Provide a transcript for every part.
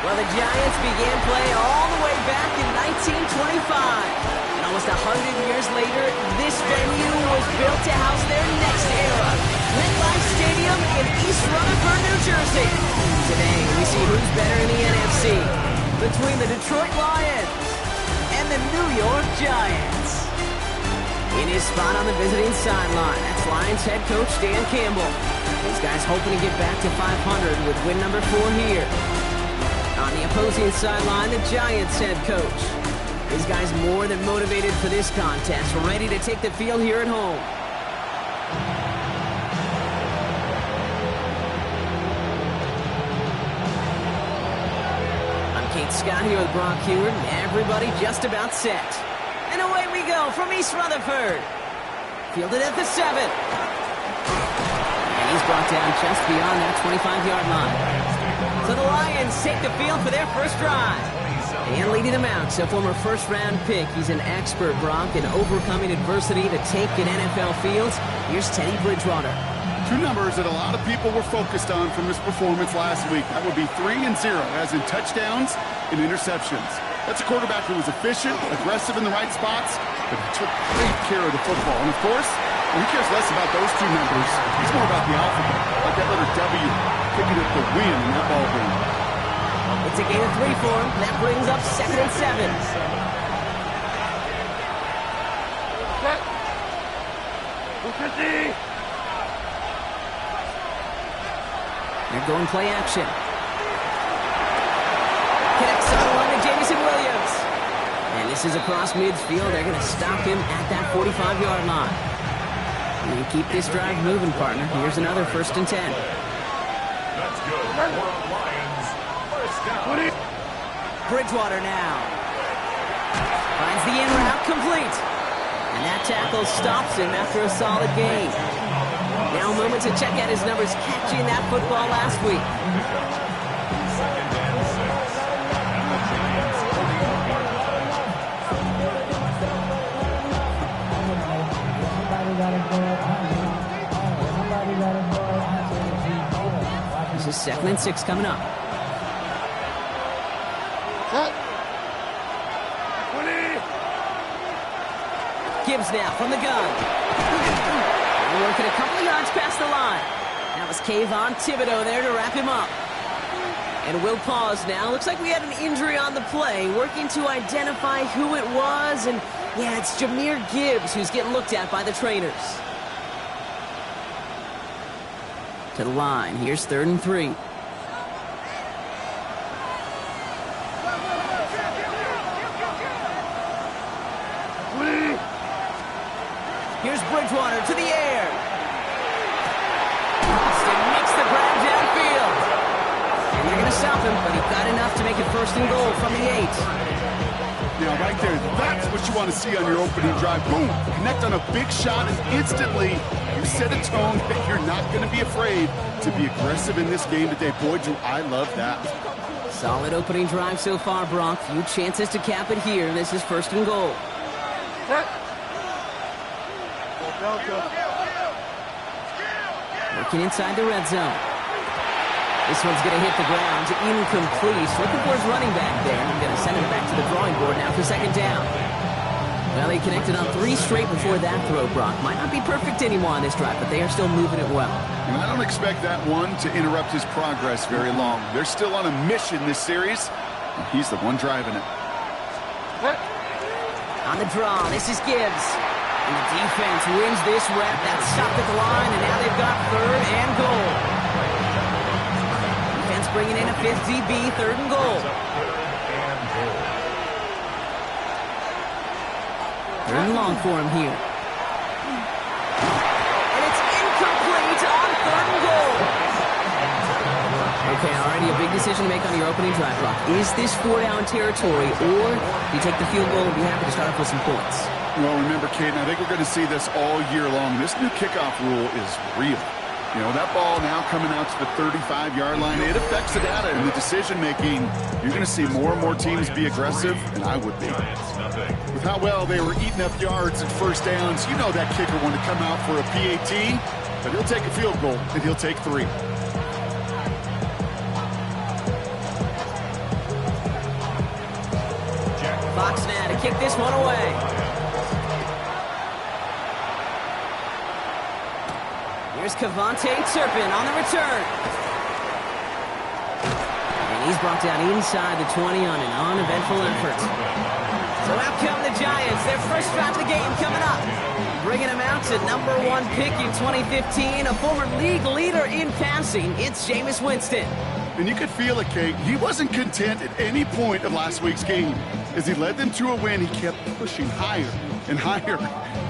Well, the Giants began play all the way back in 1925. And almost 100 years later, this venue was built to house their next era. MetLife Stadium in East Rutherford, New Jersey. Today, we see who's better in the NFC between the Detroit Lions and the New York Giants. In his spot on the visiting sideline, that's Lions head coach Dan Campbell. These guys hoping to get back to 500 with win number 4 here. On the opposing sideline, the Giants head coach. These guys more than motivated for this contest, ready to take the field here at home. I'm Kate Scott here with Brock Heward, and everybody just about set. And away we go from East Rutherford. Fielded at the 7. And he's brought down just beyond that 25-yard line. So the Lions take the field for their first drive. And leading them out, so former first-round pick. He's an expert, Brock, in overcoming adversity to take in NFL fields. Here's Teddy Bridgewater. Two numbers that a lot of people were focused on from his performance last week. That would be 3 and 0, as in touchdowns and interceptions. That's a quarterback who was efficient, aggressive in the right spots, but he took great care of the football. And, of course, he cares less about those two numbers. He's more about the alphabet, like that letter W, picking up the win in that ball game. It's a gain of 3 for him. That brings up 2nd and 7. They're going play action. Connects on one to Jamison Williams. And this is across midfield. They're going to stop him at that 45-yard line. And keep this drive moving, partner. Here's another 1st and 10. That's good. Lions, first down. Bridgewater now. Finds the in route complete. And that tackle stops him after a solid gain. Now a moment to check out his numbers catching that football last week. This is 2nd and 6 coming up. Gibbs now from the gun. Working a couple of yards past the line. That was Kayvon Thibodeau there to wrap him up. And we'll pause now. Looks like we had an injury on the play. Working to identify who it was. And yeah, it's Jahmyr Gibbs who's getting looked at by the trainers. To the line. Here's 3rd and 3. Here's Bridgewater to the air. Austin makes the grab downfield. And they're going to stop him, but he got enough to make it 1st and goal from the 8. Now, right there, that's what you want to see on your opening drive. Boom! Connect on a big shot, and instantly you set a tone that you're not going to be afraid to be aggressive in this game today. Boy, do I love that. Solid opening drive so far, Brock. Few chances to cap it here. This is 1st and goal. Working inside the red zone. This one's going to hit the ground. Incomplete. Looking for his running back there. I'm going to send him back to the drawing board now for 2nd down. Well, he connected on 3 straight before that throw, Brock. Might not be perfect anymore on this drive, but they are still moving it well. And I don't expect that one to interrupt his progress very long. They're still on a mission this series, and he's the one driving it. On the draw, this is Gibbs. And the defense wins this rep. That's stopped at the line, and now they've got 3rd and goal. Defense bringing in a 5th DB, 3rd and goal. 3rd and long for him here. And it's incomplete on 3rd and goal. Okay, already a big decision to make on your opening drive, Brock. Is this 4-down territory, or do you take the field goal and be happy to start off with some points? Well, remember, Kate, I think we're going to see this all year long. This new kickoff rule is real. You know, that ball now coming out to the 35-yard line, it affects the data and the decision-making. You're going to see more and more teams be aggressive, and I would be. With how well they were eating up yards and 1st downs, you know that kicker wanted to come out for a PAT, but he'll take a field goal, and he'll take 3. to kick this one away. Here's Cavante Turpin on the return. And he's brought down inside the 20 on an uneventful effort. So out come the Giants. Their first drive of the game coming up. Bringing him out to #1 pick in 2015, a former league leader in passing. It's Jameis Winston. And you could feel it, Kate. He wasn't content at any point of last week's game. As he led them to a win, he kept pushing higher and higher.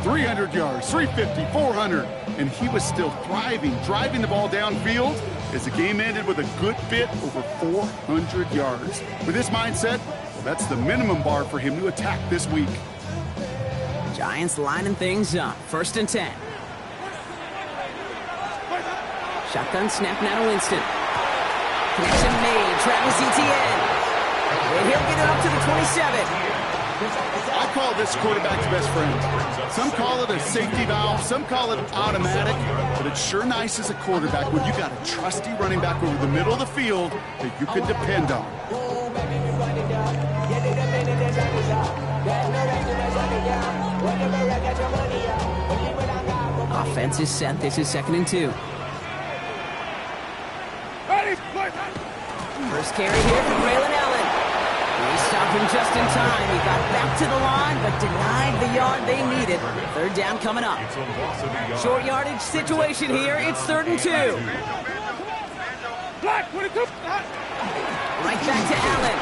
300 yards, 350, 400. And he was still thriving, driving the ball downfield as the game ended with a good bit over 400 yards. With this mindset, well, that's the minimum bar for him to attack this week. Giants lining things up. 1st and 10. Shotgun snap now to Winston. Connection made. Travis Etienne. And he'll get it up to the 27. I call this quarterback's best friend. Some call it a safety valve, some call it automatic, but it's sure nice as a quarterback when you got a trusty running back over the middle of the field that you can depend on. Offense is set. This is 2nd and 2. First carry here from Braylon Allen. He stopped him just in time. He got back to the line, but denied the yard they needed. 3rd down coming up. Short yardage situation here. It's 3rd and 2. Right back to Allen.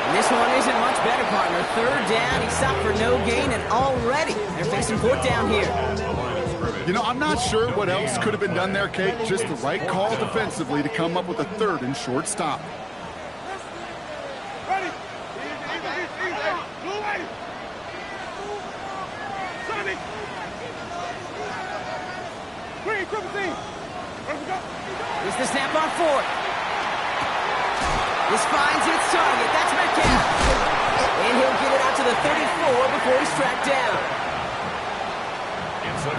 And this one isn't much better, partner. 3rd down. He stopped for no gain, and already they're facing 4th down here. You know, I'm not sure what else could have been done there, Kate. Just the right call defensively to come up with a 3rd and short stop. Here's the snap on 4th. This finds its target. That's Metcalf. And he'll get it out to the 34 before he's tracked down.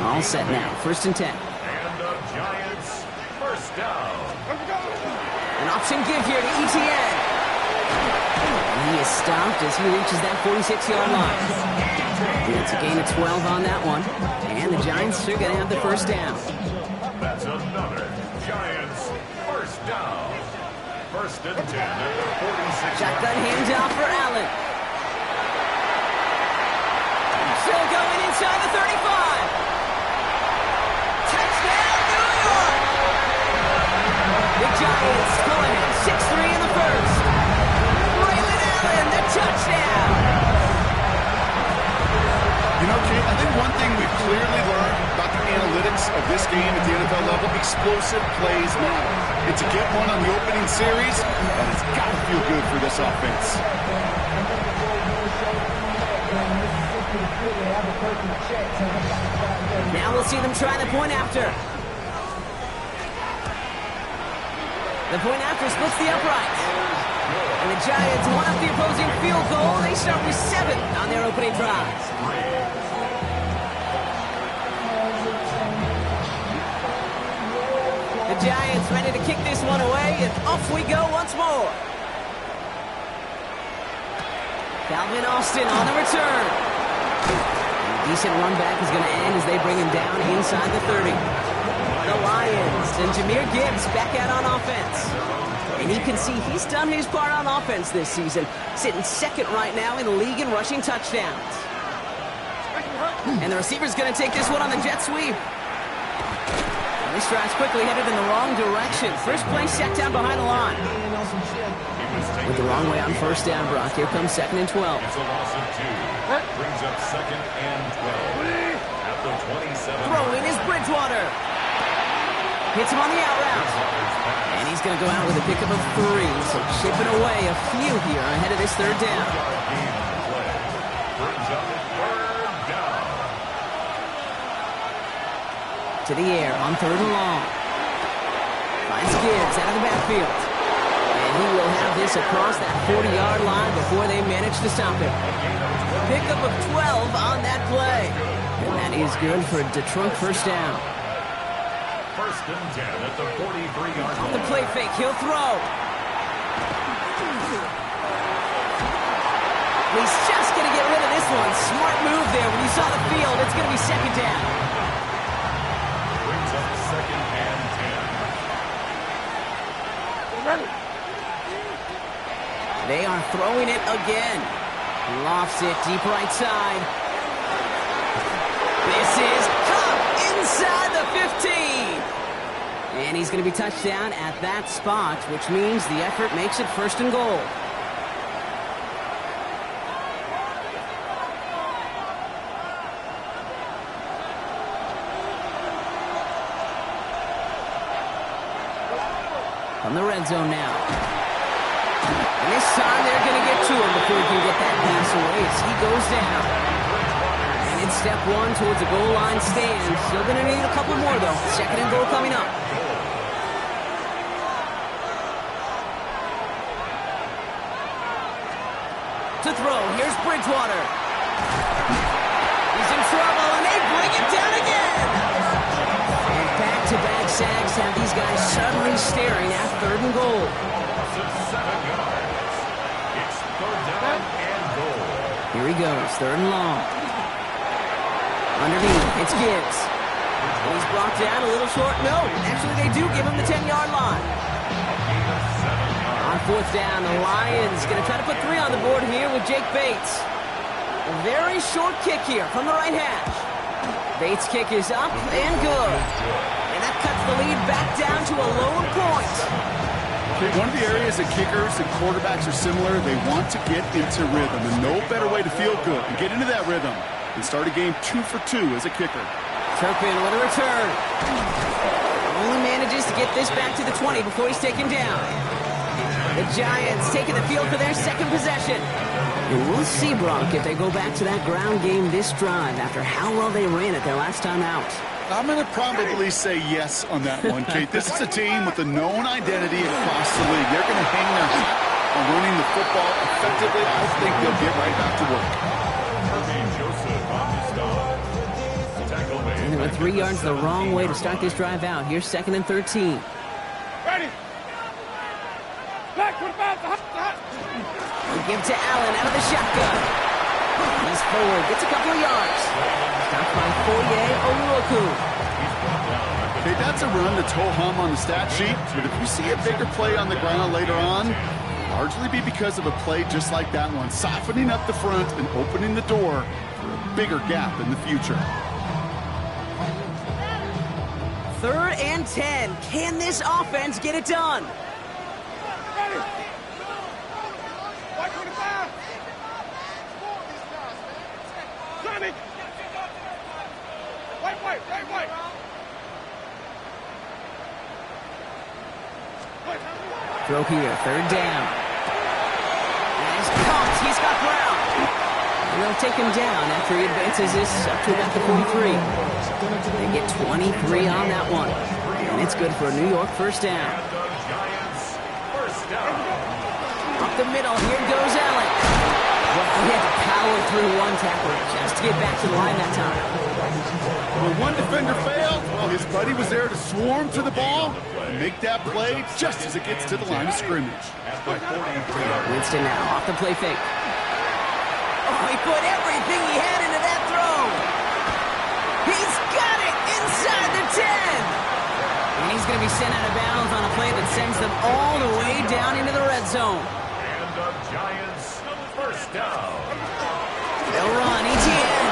All set now. 1st and 10. And the Giants, 1st down. An option give here to Etienne. And he is stopped as he reaches that 46-yard line. It's a gain of 12 on that one. And the Giants are going to have the 1st down. That's another Giants 1st down. 1st and 10 at the 46. Shotgun handoff for Allen. Still going inside the 35. Touchdown, New York! The Giants going at 6-3 in the 1st. Braylon Allen, the touchdown! You know, Kate, I think one thing we've clearly learned about the analytics of this game at the NFL level, explosive plays matter. And to get one on the opening series, that has got to feel good for this offense. Now we'll see them try the point after. The point after splits the uprights. And the Giants one up the opposing field goal. They start with 7 on their opening drive. The Giants ready to kick this one away, and off we go once more. Calvin Austin on the return. And a decent run back is going to end as they bring him down inside the 30. The Lions and Jahmyr Gibbs back out on offense. And you can see he's done his part on offense this season, sitting 2nd right now in the league in rushing touchdowns. And the receiver's going to take this one on the jet sweep. This drive's quickly headed in the wrong direction. First play set down behind the line. With the wrong way on 1st down, Brock. Here comes 2nd and 12. It's a loss of 2. Brings up 2nd and 12. At the 27. Throwing is Bridgewater. Hits him on the out route. And he's going to go out with a pickup of 3. So chipping away a few here ahead of this 3rd down. Brings up 3rd down. To the air on 3rd and long. Finds Gibbs out of the backfield. And he will have this across that 40-yard line before they manage to stop him. Pickup of 12 on that play. And that is good for a Detroit 1st down. 1st and 10 at the 43-yard line. The play fake, he'll throw. He's just going to get rid of this one. Smart move there. When you saw the field, it's going to be second down. Brings up second and 10. They are throwing it again. Lofts it deep right side. This is caught inside the 15. And he's going to be touched down at that spot, which means the effort makes it first and goal. From the red zone now. And this time they're going to get to him before he can get that pass away as he goes down. And in step one towards the goal line stand. Still going to need a couple more, though. Second and goal coming up. To throw. Here's Bridgewater. He's in trouble, and they bring it down again. And back-to-back sacks have these guys suddenly staring at third and goal. 7 yards. It's third down and goal. Here he goes, third and long. Underneath, it's Gibbs. And he's brought down a little short. No, actually they do give him the 10-yard line. On fourth down, the Lions going to try to put 3 on the board here with Jake Bates. A very short kick here from the right hash. Bates' kick is up and good. And that cuts the lead back down to a lone point. Okay, one of the areas that kickers and quarterbacks are similar, they want to get into rhythm. And no better way to feel good and get into that rhythm than start a game 2 for 2 as a kicker. Turpin with a return. Only manages to get this back to the 20 before he's taken down. The Giants taking the field for their second possession. And we'll see, Brock, if they go back to that ground game this drive after how well they ran it their last time out. I'm going to probably say yes on that one, Kate. This is a team with a known identity across the league. They're going to hang their hat on running the football effectively. I think they'll get right back to work. And they went 3 yards the wrong way to start this drive out. Here's second and 13. Ready. Back, We give to Allen out of the shotgun. He's forward, gets a couple of yards. Stopped by Foye Oluoku. Okay, that's a run that's ho-hum on the stat sheet, but if you see a bigger play on the ground later on, largely be because of a play just like that one, softening up the front and opening the door for a bigger gap in the future. 3rd and 10. Can this offense get it done? Ready. 125. Johnny. Wait. Throw here, 3rd down. And he's caught. He's got Brown. And they'll take him down after he advances this up to about the 43. They get 23 on that one. And it's good for a New York first down. Up the middle, here goes Allen. He had to power through one tackler just to get back to the line that time. When one defender failed, well, his buddy was there to swarm to the ball and make that play just as it gets to the line of scrimmage. Winston now off the play fake. Oh, he put everything he had into that throw. He's got it inside the 10. And he's going to be sent out of bounds on a play that sends them all the way down into the red zone. And the Giants first down. They'll run, ETN.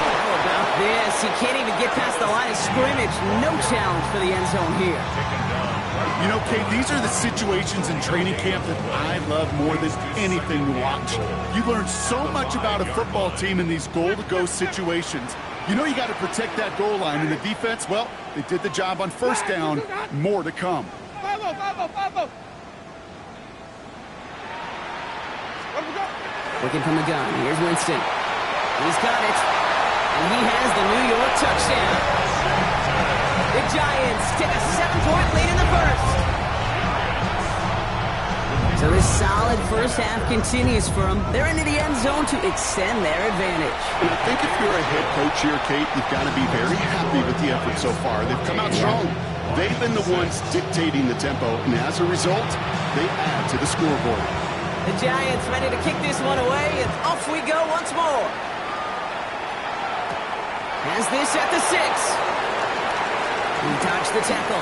How about this? He can't even get past the line of scrimmage. No challenge for the end zone here. You know, Kate, these are the situations in training camp that I love more than anything to watch. You learn so much about a football team in these goal-to-go situations. You know you got to protect that goal line, and the defense, well, they did the job on first down. More to come. Looking from the gun. Here's Winston. He's got it. And he has the New York touchdown. The Giants take a 7-point lead in the first. So this solid first half continues for them. They're into the end zone to extend their advantage. And I think if you're a head coach here, Kate, you've got to be very happy with the effort so far. They've come out strong. They've been the ones dictating the tempo, and as a result, they add to the scoreboard. The Giants ready to kick this one away, and off we go once more. Has this at the 6. He dodged the tackle.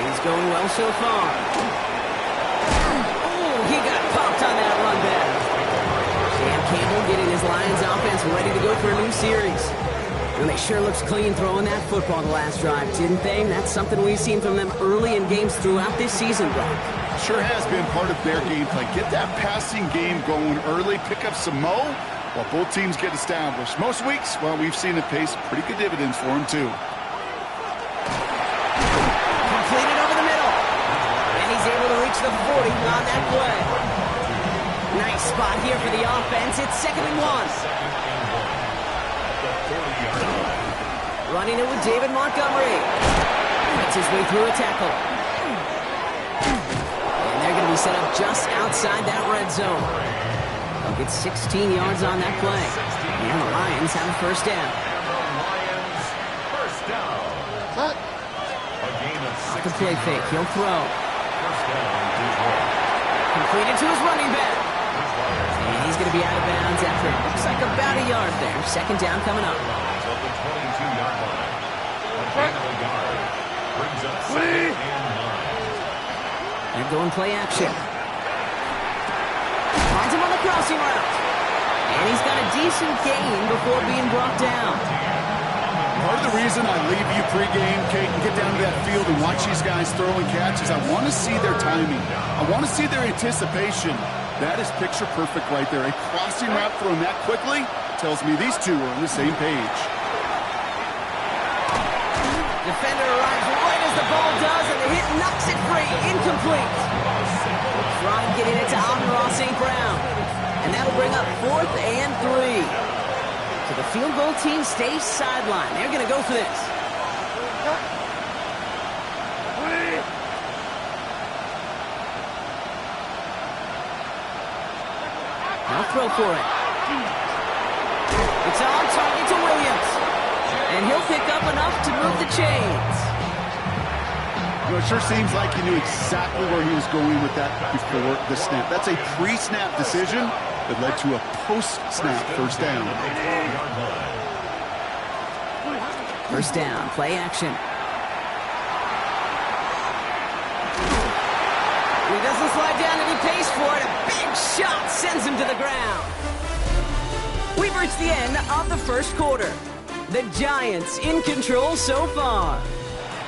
He's going well so far. Oh, he got popped on that run back. Sam Campbell getting his Lions offense ready to go for a new series. And they sure looks clean throwing that football the last drive, didn't they? That's something we've seen from them early in games throughout this season, Brock. Sure has been part of their game plan. Get that passing game going early, pick up some mo while both teams get established. Most weeks, well, we've seen it pay some pretty good dividends for them, too. Completed over the middle. And he's able to reach the 40 on that play. Nice spot here for the offense. It's 2nd and 1. Running it with David Montgomery. Makes his way through a tackle. And they're going to be set up just outside that red zone. They'll get 16 yards on that play. And the Lions have a first down. Off the play fake, he'll throw. Completed to his running back. And he's going to be out of bounds after it looks like about a yard there. 2nd down coming up. They're going play action. Finds him on the crossing route. And he's got a decent gain before being brought down. Part of the reason I leave you pregame, Kate, and get down to that field and watch these guys throw and catch is I want to see their timing. I want to see their anticipation. That is picture perfect right there. A crossing route thrown that quickly tells me these two are on the same page. Defender arrives right as the ball does, and the hit knocks it free. Incomplete. Trying getting it to Amon-Ra St. Brown. And that'll bring up 4th and 3. So the field goal team stays sidelined. They're going to go for this. They'll throw for it. It's on target to Williams. And he'll pick up enough to move the chains. You know, it sure seems like he knew exactly where he was going with that before the snap. That's a pre-snap decision that led to a post-snap first down. First down, play action. He doesn't slide down and he pays for it. A big shot sends him to the ground. We've reached the end of the first quarter. The Giants in control so far.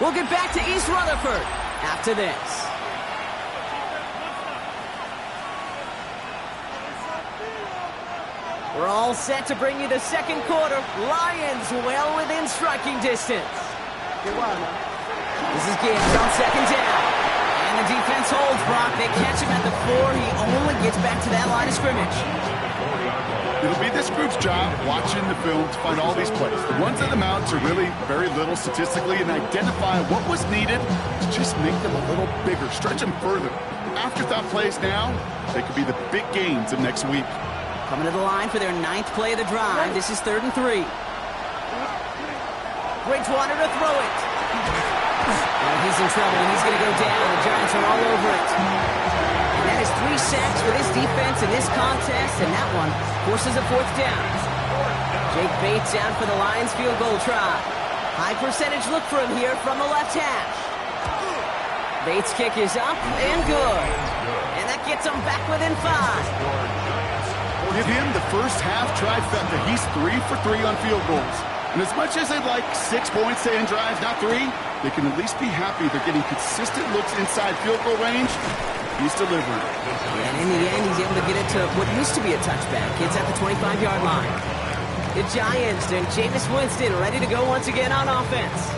We'll get back to East Rutherford after this. We're all set to bring you the second quarter. Lions well within striking distance. This is Gibbs on 2nd down. And the defense holds Brock. They catch him at the 4. He only gets back to that line of scrimmage. It'll be this group's job watching the film to find all these plays. The ones at the mounts are really very little statistically and identify what was needed to just make them a little bigger, stretch them further. Afterthought plays now, they could be the big gains of next week. Coming to the line for their 9th play of the drive. This is 3rd and 3. Bridgewater to throw it. Well, he's in trouble, and he's going to go down. The Giants are all over it. And that is 3 sacks for this defense in this contest, and that one forces a 4th down. Jake Bates out for the Lions field goal try. High percentage look for him here from the left hash. Bates' kick is up and good. And that gets him back within 5. Give him the first half trifecta. He's 3 for 3 on field goals. And as much as they'd like 6 points to end drives, not 3, they can at least be happy they're getting consistent looks inside field goal range. He's delivering. And in the end, he's able to get it to what used to be a touchback. It's at the 25-yard line. The Giants and Jameis Winston ready to go once again on offense.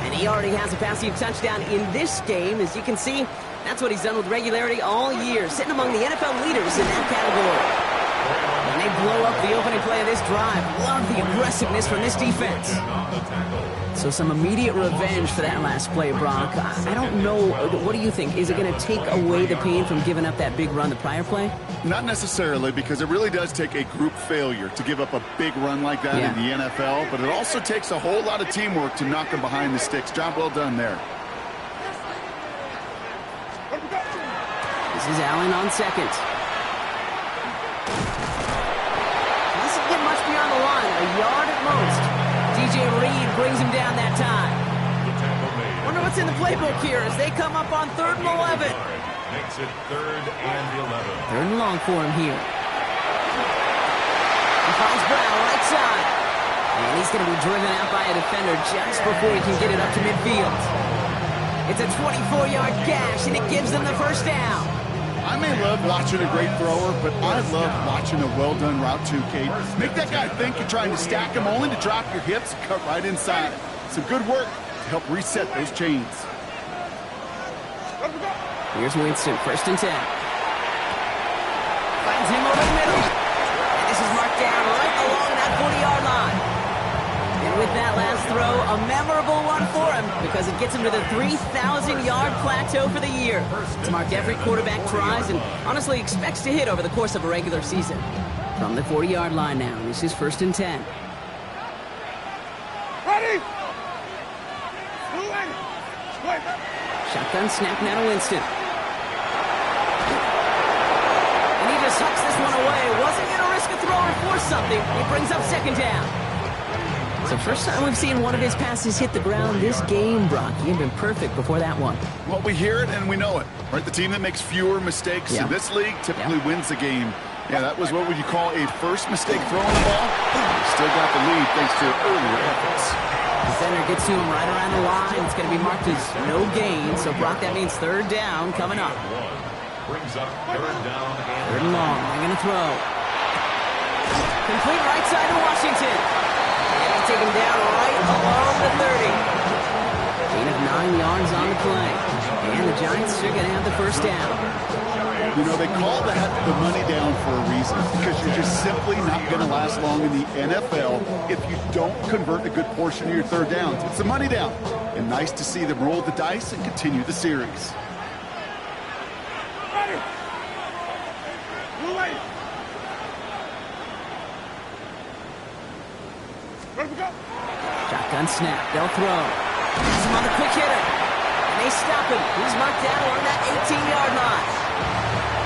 And he already has a passing touchdown in this game. As you can see, that's what he's done with regularity all year, sitting among the NFL leaders in that category. And they blow up the opening play of this drive. Love the aggressiveness from this defense. So some immediate revenge for that last play, Brock. I don't know. What do you think? Is it going to take away the pain from giving up that big run the prior play? Not necessarily, because it really does take a group failure to give up a big run like that in the NFL. But it also takes a whole lot of teamwork to knock them behind the sticks. Job well done there. This is Allen on 2nd. a yard at most. DJ Reed brings him down that time. Wonder what's in the playbook here as they come up on 3rd and 11. Makes it 3rd and 11. 3rd and long for him here. He finds Brown right side. And he's going to be driven out by a defender just before he can get it up to midfield. It's a 24-yard gash, and it gives them the first down. I may love watching a great thrower, but I love watching a well-done route too, Kate. Make that guy think you're trying to stack him only to drop your hips and cut right inside. Some good work to help reset those chains. Here's Winston, 1st and 10. Finds him over the middle. And this is marked down right along that 40-yard line. And with that last throw, a memorable one for him because it gets him to the 3,000-yard plateau for the year. It's marked every quarterback tries and honestly expects to hit over the course of a regular season. From the 40-yard line now, this is 1st and 10. Ready? Moving. Split. Shotgun snap now to Winston. And he just sucks this one away. Wasn't going to risk a throw or force something. He brings up 2nd down. So first time we've seen one of his passes hit the ground this game, Brock. He had been perfect before that one. Well, we hear it and we know it, right? The team that makes fewer mistakes in this league typically wins the game. Yeah, that was what would you call a first mistake throwing the ball. Still got the lead thanks to earlier efforts. Defender gets to him right around the line. It's going to be marked as no gain. So Brock, that means 3rd down coming up. Brings up 3rd down and 3rd and long. They're going to throw. Complete right side to Washington. Take him down right along the 30. Gain of 9 yards on the play. And the Giants are going to have the first down. You know, they call that the money down for a reason because you're just simply not going to last long in the NFL if you don't convert a good portion of your 3rd downs. It's the money down. And nice to see them roll the dice and continue the series. Ready? Moving. Ready to go. Shotgun snap. They'll throw. Pass him on the quick hitter. And they stop him. He's marked down along that 18-yard line.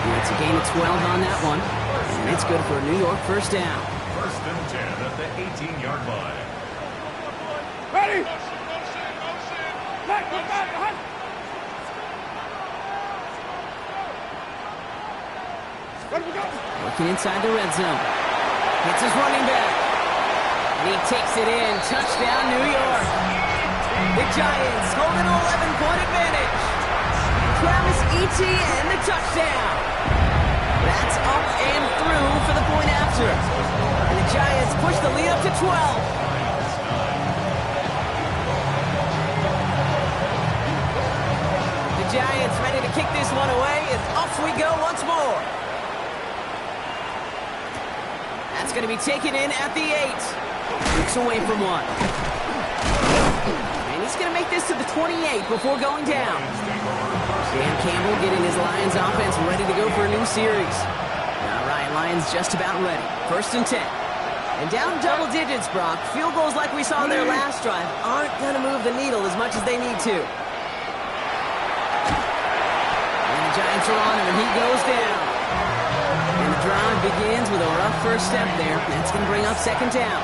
And it's a gain of 12 on that one. And it's good for a New York first down. 1st and 10 at the 18-yard line. Ready? Back, behind. Ready to go. Working inside the red zone. Hits his running back. And he takes it in. Touchdown, New York. The Giants hold an 11-point advantage. Travis Etienne, the touchdown. That's up and through for the point after. And the Giants push the lead up to 12. The Giants ready to kick this one away, and off we go once more. That's going to be taken in at the 8. Looks away from one. And he's going to make this to the 28 before going down. Dan Campbell getting his Lions offense ready to go for a new series. All right, Lions just about ready. 1st and 10. And down double digits, Brock. Field goals like we saw their last drive aren't going to move the needle as much as they need to. And the Giants are on him, and he goes down. And the drive begins with a rough first step there. That's going to bring up 2nd down.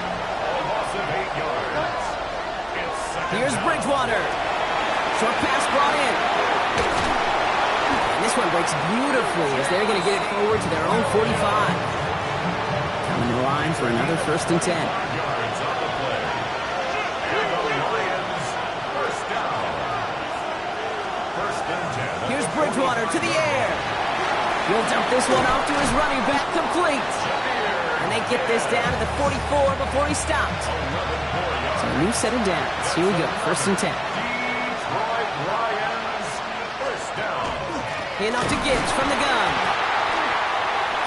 Here's Bridgewater. Short pass brought in. And this one breaks beautifully as they're going to get it forward to their own 45. Coming to the line for another 1st and 10. Yards on the play. And the Lions first down. 1st and 10. Here's Bridgewater to the air. He'll dump this one off to his running back, complete. And they get this down to the 44 before he stopped. So a new set of downs. Here we go, 1st and 10. Detroit Lions first down. Hand off to Gibbs from the gun.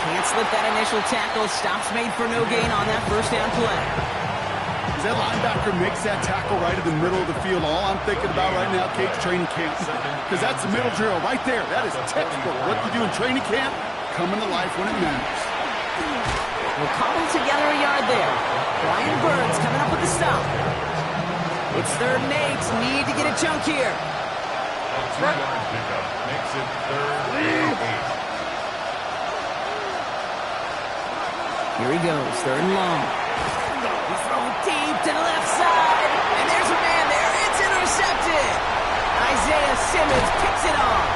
Can't slip that initial tackle. Stops made for no gain on that first down play. As that linebacker makes that tackle right in the middle of the field, all I'm thinking about right now, Kate's training camp. Because that's the middle drill right there. That is textbook. What you do in training camp, coming to life when it matters. We'll cobble together a yard there. Brian Burns coming up with the stop. It's 3rd and 8. Need to get a chunk here. A 2-yard pickup makes it 3rd and 8. Here he goes, 3rd and long. to the left side. And there's a man there. It's intercepted. Isaiah Simmons picks it off.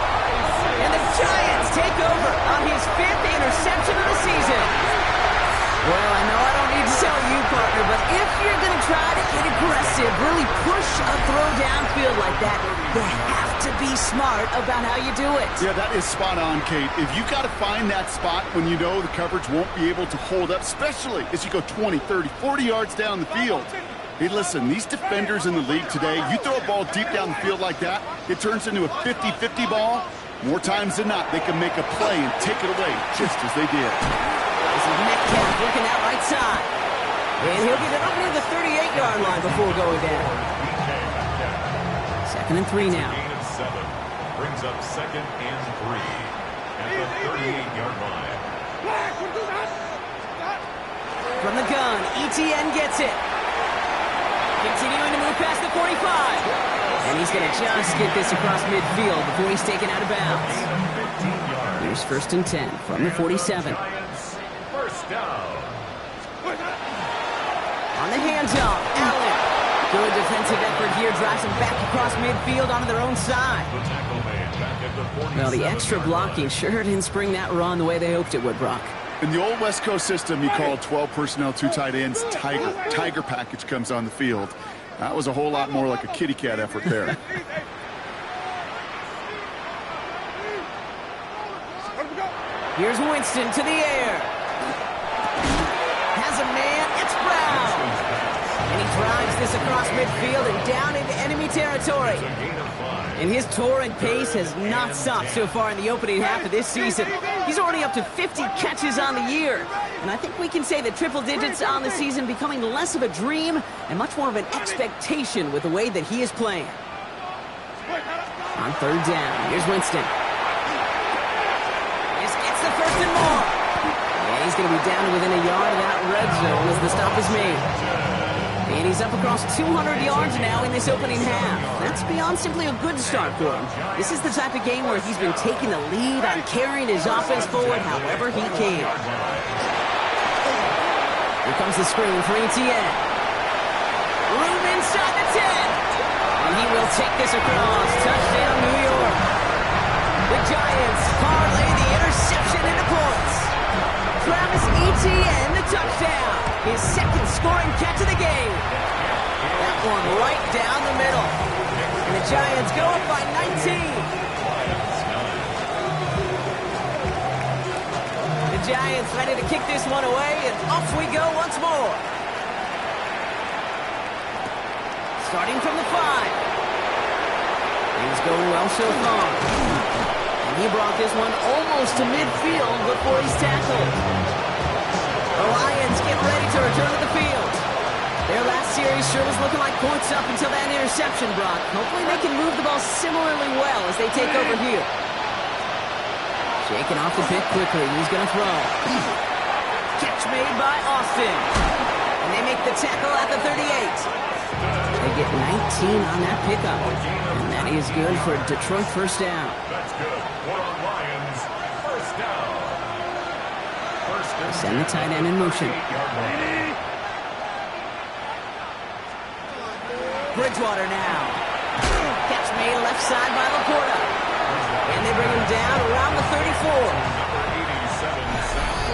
And the Giants take over on his 5th interception of the season. Well, I know I don't need to tell you, partner, but if you're going to try to get aggressive, really push a throw downfield like that, you have to be smart about how you do it. Yeah, that is spot on, Kate. If you got to find that spot when you know the coverage won't be able to hold up, especially as you go 20, 30, 40 yards down the field. Hey, listen, these defenders in the league today, you throw a ball deep down the field like that, it turns into a 50-50 ball. More times than not, they can make a play and take it away just as they did. This is Metcalf working that right side. And he'll get it up near the 38-yard line before going down. 2nd and 3 now. Gain of 7 brings up 2nd and 3 at the 38-yard line. From the gun, ETN gets it. Continuing to move past the 45. And he's going to just get this across midfield before he's taken out of bounds. Here's 1st and 10 from the 47. First down. On the handoff, Allen. Good defensive effort here, drives him back across midfield onto their own side. The tackle man back at the 47. Well, the extra blocking sure didn't spring that run the way they hoped it would, Brock. In the old West Coast system, you call 12 personnel, 2 tight ends, Tiger. Tiger package comes on the field. That was a whole lot more like a kitty cat effort there. Here's Winston to the air. Has a man, it's Brown. And he drives this across midfield and down into enemy territory. And his torrent pace has not stopped so far in the opening half of this season. He's already up to 50 catches on the year. And I think we can say that triple digits on the season becoming less of a dream and much more of an expectation with the way that he is playing. On 3rd down, here's Winston. This gets the 1st and more. And he's going to be down to within a yard of that red zone as the stop is made. And he's up across 200 yards now in this opening half. That's beyond simply a good start for him. This is the type of game where he's been taking the lead on carrying his offense forward however he can. Here comes the screen for ETN. Room inside the 10. And he will take this across. Touchdown, New York. The Giants parlay the interception into points. Travis Etienne, the touchdown. His 2nd scoring catch of the game. That one right down the middle. And the Giants go up by 19. The Giants ready to kick this one away, and off we go once more. Starting from the 5. He's going well so far. And he brought this one almost to midfield before he's tackled. The Lions get ready to return to the field. Their last series sure was looking like points up until that interception, Brock. Hopefully they can move the ball similarly well as they take over here. Shaking off the pick quickly. He's going to throw. Catch made by Austin. And they make the tackle at the 38. They get 19 on that pickup. And that is good for Detroit 1st down. That's good. For the Lions, 1st down. Send the tight end in motion. Bridgewater now. Catch made left side by Laporta. And they bring him down around the 34.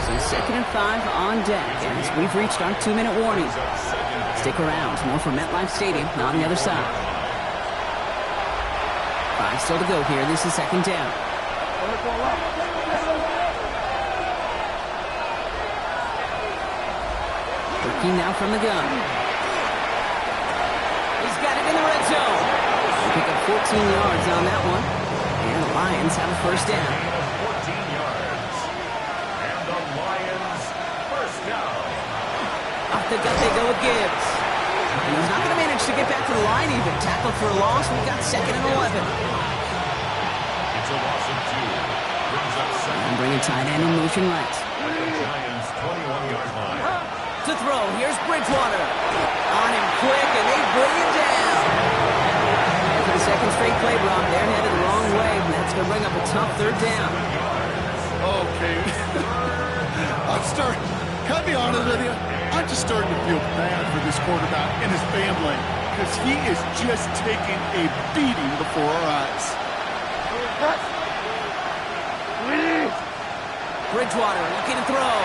So 2nd and 5 on deck as we've reached our 2-minute warning. Stick around. More from MetLife Stadium on the other side. 5 still to go here. This is 2nd down. Working now from the gun. He's got it in the red zone. They pick up 14 yards on that one. And the Lions have a 1st down. 14 yards. And the Lions, 1st down. Off the gut they go with Gibbs. And he's not going to manage to get back to the line even. Tackled for a loss. We've got 2nd and 11. It's a loss of 2. Brings up 2nd. And bringing tight end in motion right. At the Giants' 21-yard line. To throw, here's Bridgewater. On him quick, and they bring him down. And for the 2nd straight play, Brock, they're headed the wrong way, and that's going to bring up a tough 3rd down. Okay. Can I be honest with you? I'm just just starting to feel bad for this quarterback and his family because he is just taking a beating before our eyes. Bridgewater looking to throw.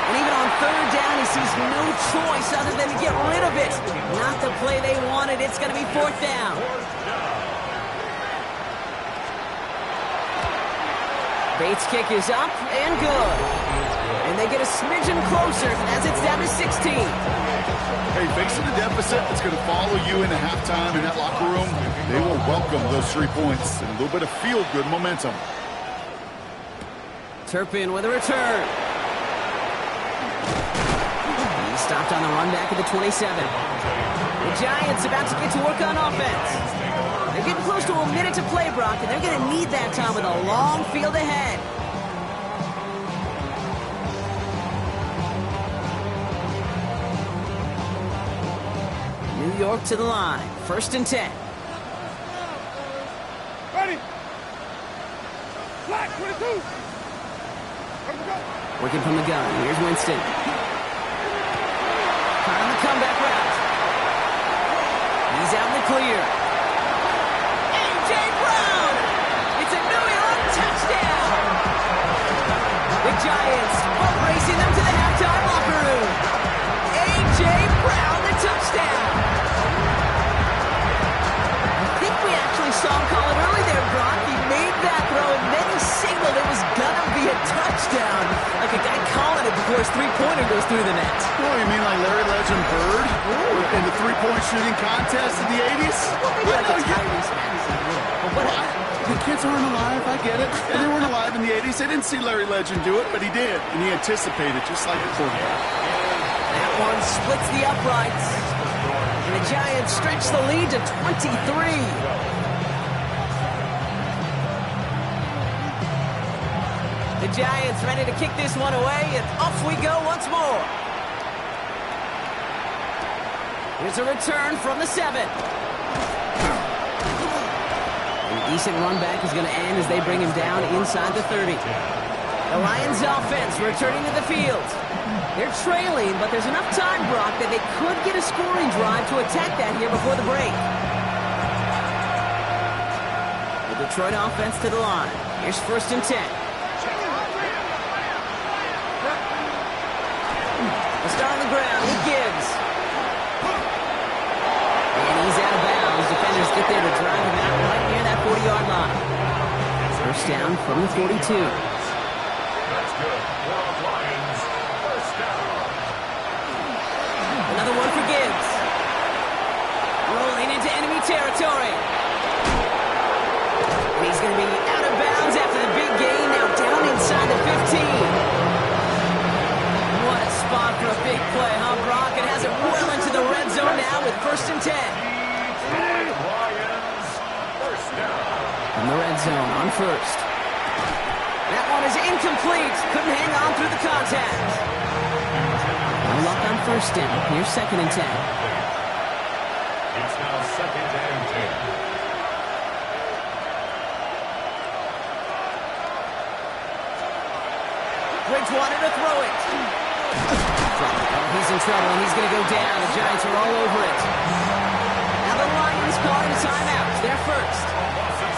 And even on third down, he sees no choice other than to get rid of it. Not the play they wanted. It's going to be fourth down. Bates' kick is up and good. And they get a smidgen closer as it's down to 16. Hey, facing the deficit, it's going to follow you into halftime in that locker room. They will welcome those 3 points and a little bit of feel-good momentum. Turpin with a return. He stopped on the run back at the 27. The Giants about to get to work on offense. They're getting close to a minute to play, Brock, and they're going to need that time with a long field ahead. New York to the line. 1st and 10. Ready. Flat, 22. Working from the gun. Here's Winston. Caught on the comeback route. He's out in the clear. A.J. Brown! It's a New York touchdown! The Giants both racing them to the halftime locker room. A.J. Brown, the touchdown! I think we actually saw him call it early there, Brock. He made that throw, and then he signaled it was gonna be a touchdown. Like a guy calling it before his three-pointer goes through the net. Oh, you mean like Larry Legend Bird in the three-point shooting contest in the 80s? Well, maybe like a Tyrese Maxey. But what? The kids aren't alive, I get it. And they weren't alive in the 80s. They didn't see Larry Legend do it, but he did. And he anticipated, just like the quarterback. That one splits the uprights. And the Giants stretch the lead to 23. The Giants ready to kick this one away, and off we go once more. Here's a return from the 7. A decent run back is going to end as they bring him down inside the 30. The Lions offense returning to the field. They're trailing, but there's enough time, Brock, that they could get a scoring drive to attack that here before the break. The Detroit offense to the line. Here's 1st and 10. A start on the ground. He gives. And he's out of bounds. Defenders get there to drive him out right near that 40-yard line. 1st down from the 42. That's good. Lions, 1st down. Another one for Gibbs. Rolling into enemy territory. And he's going to be out of bounds after the big gain. Now down inside the 15. What a spot for a big play, huh, Brock? It has it well into the red zone now with 1st and 10. Lions, 1st down. From the red zone on 1st. That one is incomplete. Couldn't hang on through the contact. No luck on 1st down. Here's 2nd and 10. It's now 2nd and 10. Bridgewater to throw it. Oh, he's in trouble, and he's going to go down. The Giants are all over it. Now the Lions calling a timeout. They're 1st.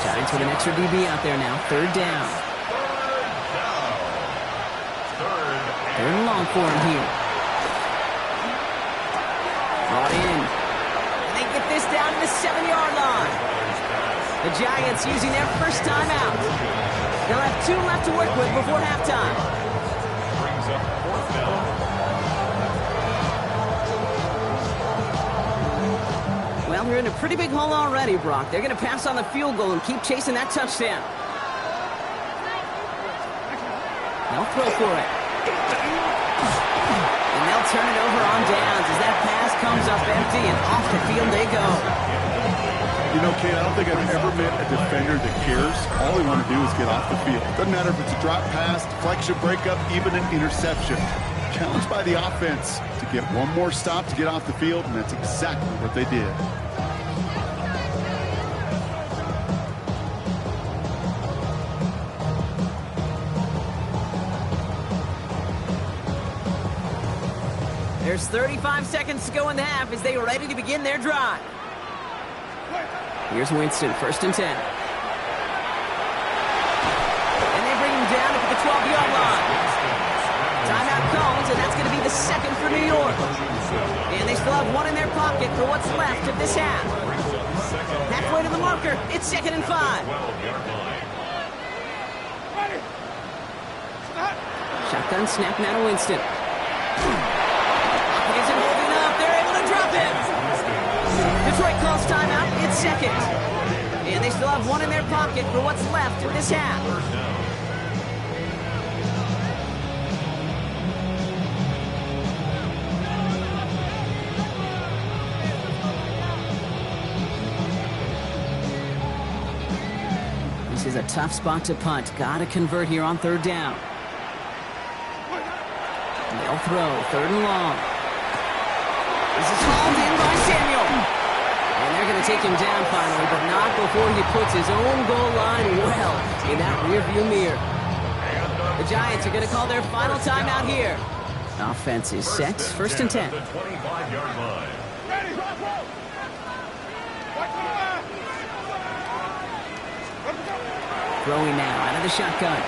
Giants with an extra DB out there now. 3rd down. 3rd and long for him here. Brought in. And they get this down to the 7-yard line. The Giants using their 1st timeout. They'll have 2 left to work with before halftime. Brings up 4th down. Well, they're in a pretty big hole already, Brock. They're going to pass on the field goal and keep chasing that touchdown. They'll throw for it. And they'll turn it over on downs as that pass comes up empty, and off the field they go. You know, Kate, I don't think I've ever met a defender that cares. All they want to do is get off the field. Doesn't matter if it's a drop pass, deflection, breakup, even an interception. Challenged by the offense to get one more stop to get off the field, and that's exactly what they did. There's 35 seconds to go in the half as they are ready to begin their drive. Here's Winston, 1st and 10. And they bring him down at the 12-yard line. Timeout comes, and that's going to be the second for New York. And they still have one in their pocket for what's left of this half. Halfway to the marker, it's 2nd and 5. Shotgun snap now to Winston. Isn't holding up, they're able to drop it. Detroit calls timeout, it's 2nd. And they still have one in their pocket for what's left of this half. This is a tough spot to punt. Gotta convert here on 3rd down. They'll throw, 3rd and long. This is hauled in by Samuel. And they're going to take him down finally, but not before he puts his own goal line well in that rearview mirror. The Giants are going to call their final timeout here. Offense is set, 1st and 10. Throwing now out of the shotgun.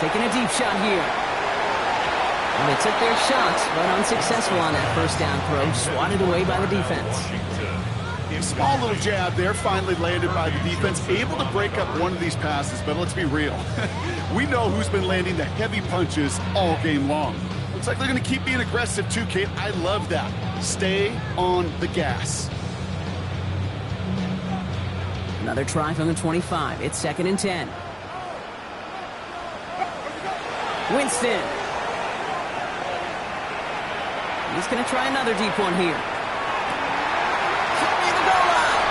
Taking a deep shot here. And they took their shots, but unsuccessful on that 1st down throw, swatted away by the defense. A small little jab there, finally landed by the defense, able to break up one of these passes, but let's be real. We know who's been landing the heavy punches all game long. Looks like they're going to keep being aggressive too, Kate. I love that. Stay on the gas. Another try from the 25. It's 2nd and 10. Winston. He's going to try another deep one here. Near the goal line.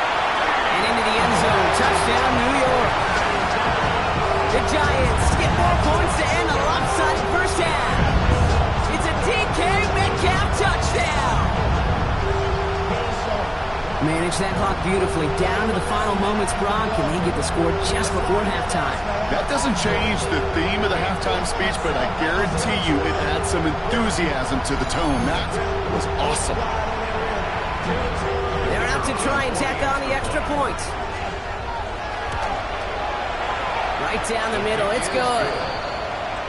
And into the end zone. Touchdown, New York. The Giants get more points to end a lopsided 1st half. It's a DK Metcalf touchdown. Manage that clock beautifully. Down to the final moments, Brock, and they get the score just before halftime. That doesn't change the theme of the halftime speech, but I guarantee you it adds some enthusiasm to the tone. That was awesome. They're out to try and tack on the extra point. Right down the middle, it's good.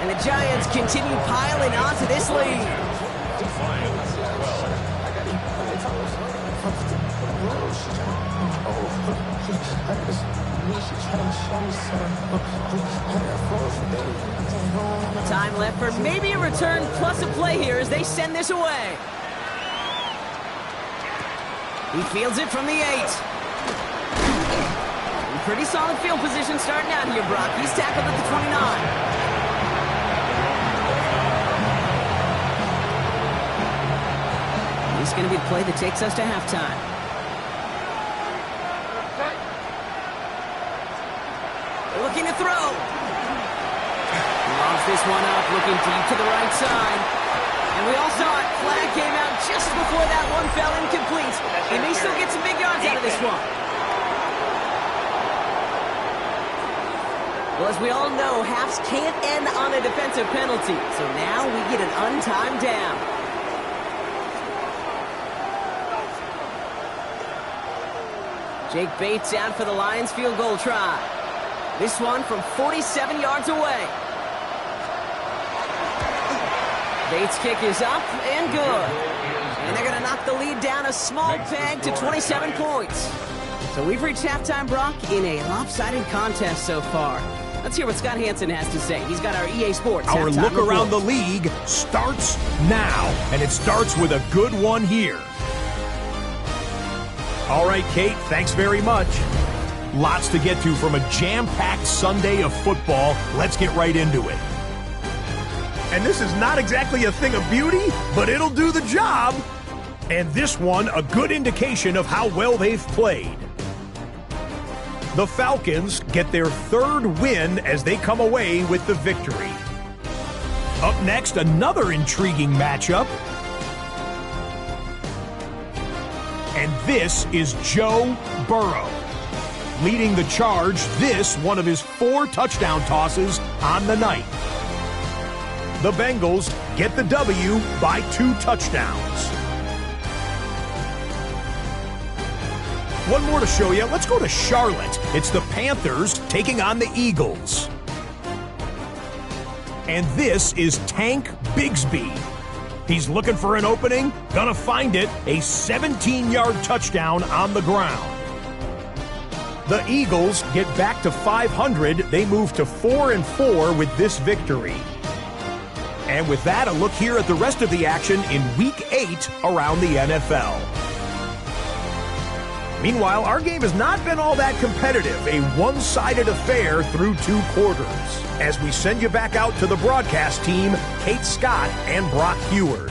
And the Giants continue piling onto this lead. Time left for maybe a return plus a play here as they send this away. He fields it from the 8. Pretty solid field position starting out here, Brock. He's tackled at the 29. This is going to be the play that takes us to halftime. Looking to throw. Launch this one up, looking deep to the right side. And we all saw it. Flag came out just before that one fell incomplete. He may still get some big yards out of this one. Well, as we all know, halves can't end on a defensive penalty. So now we get an untimed down. Jake Bates out for the Lions field goal try. This one from 47 yards away. Bates' kick is up and good. And they're going to knock the lead down a small peg to 27 points. So we've reached halftime, Brock, in a lopsided contest so far. Let's hear what Scott Hansen has to say. He's got our EA Sports Our halftime look report. around the league starts now, and it starts with a good one here. All right, Kate, thanks very much. Lots to get to from a jam-packed Sunday of football. Let's get right into it. And this is not exactly a thing of beauty, but it'll do the job. And this one, a good indication of how well they've played. The Falcons get their 3rd win as they come away with the victory. Up next, another intriguing matchup. And this is Joe Burrow. Leading the charge, this one of his 4 touchdown tosses on the night. The Bengals get the W by 2 touchdowns. One more to show you. Let's go to Charlotte. It's the Panthers taking on the Eagles. And this is Tank Bigsby. He's looking for an opening, gonna find it, a 17-yard touchdown on the ground. The Eagles get back to 500. They move to 4-4 with this victory. And with that, a look here at the rest of the action in Week 8 around the NFL. Meanwhile, our game has not been all that competitive, a one-sided affair through 2 quarters. As we send you back out to the broadcast team, Kate Scott and Brock Heward.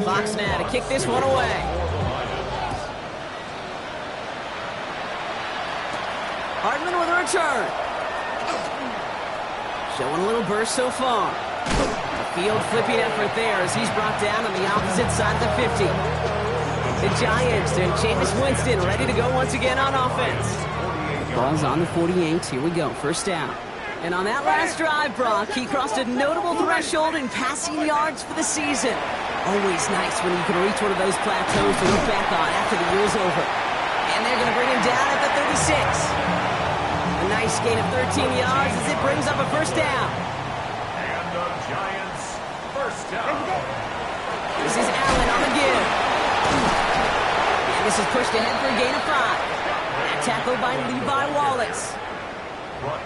Fox now to kick this one away. Hardman with a return. Showing a little burst so far. A field flipping effort there as he's brought down on the opposite side of the 50. The Giants and Jameis Winston ready to go once again on offense. Ball's on the 48. Here we go. First down. And on that last drive, Brock, he crossed a notable threshold in passing yards for the season. Always nice when you can reach one of those plateaus to look back on after the year's over. And they're going to bring him down at the 36. A nice gain of 13 yards as it brings up a first down. And the Giants, first down. This is Allen on the give. And this is pushed ahead for a gain of 5. And tackled by Levi Wallace.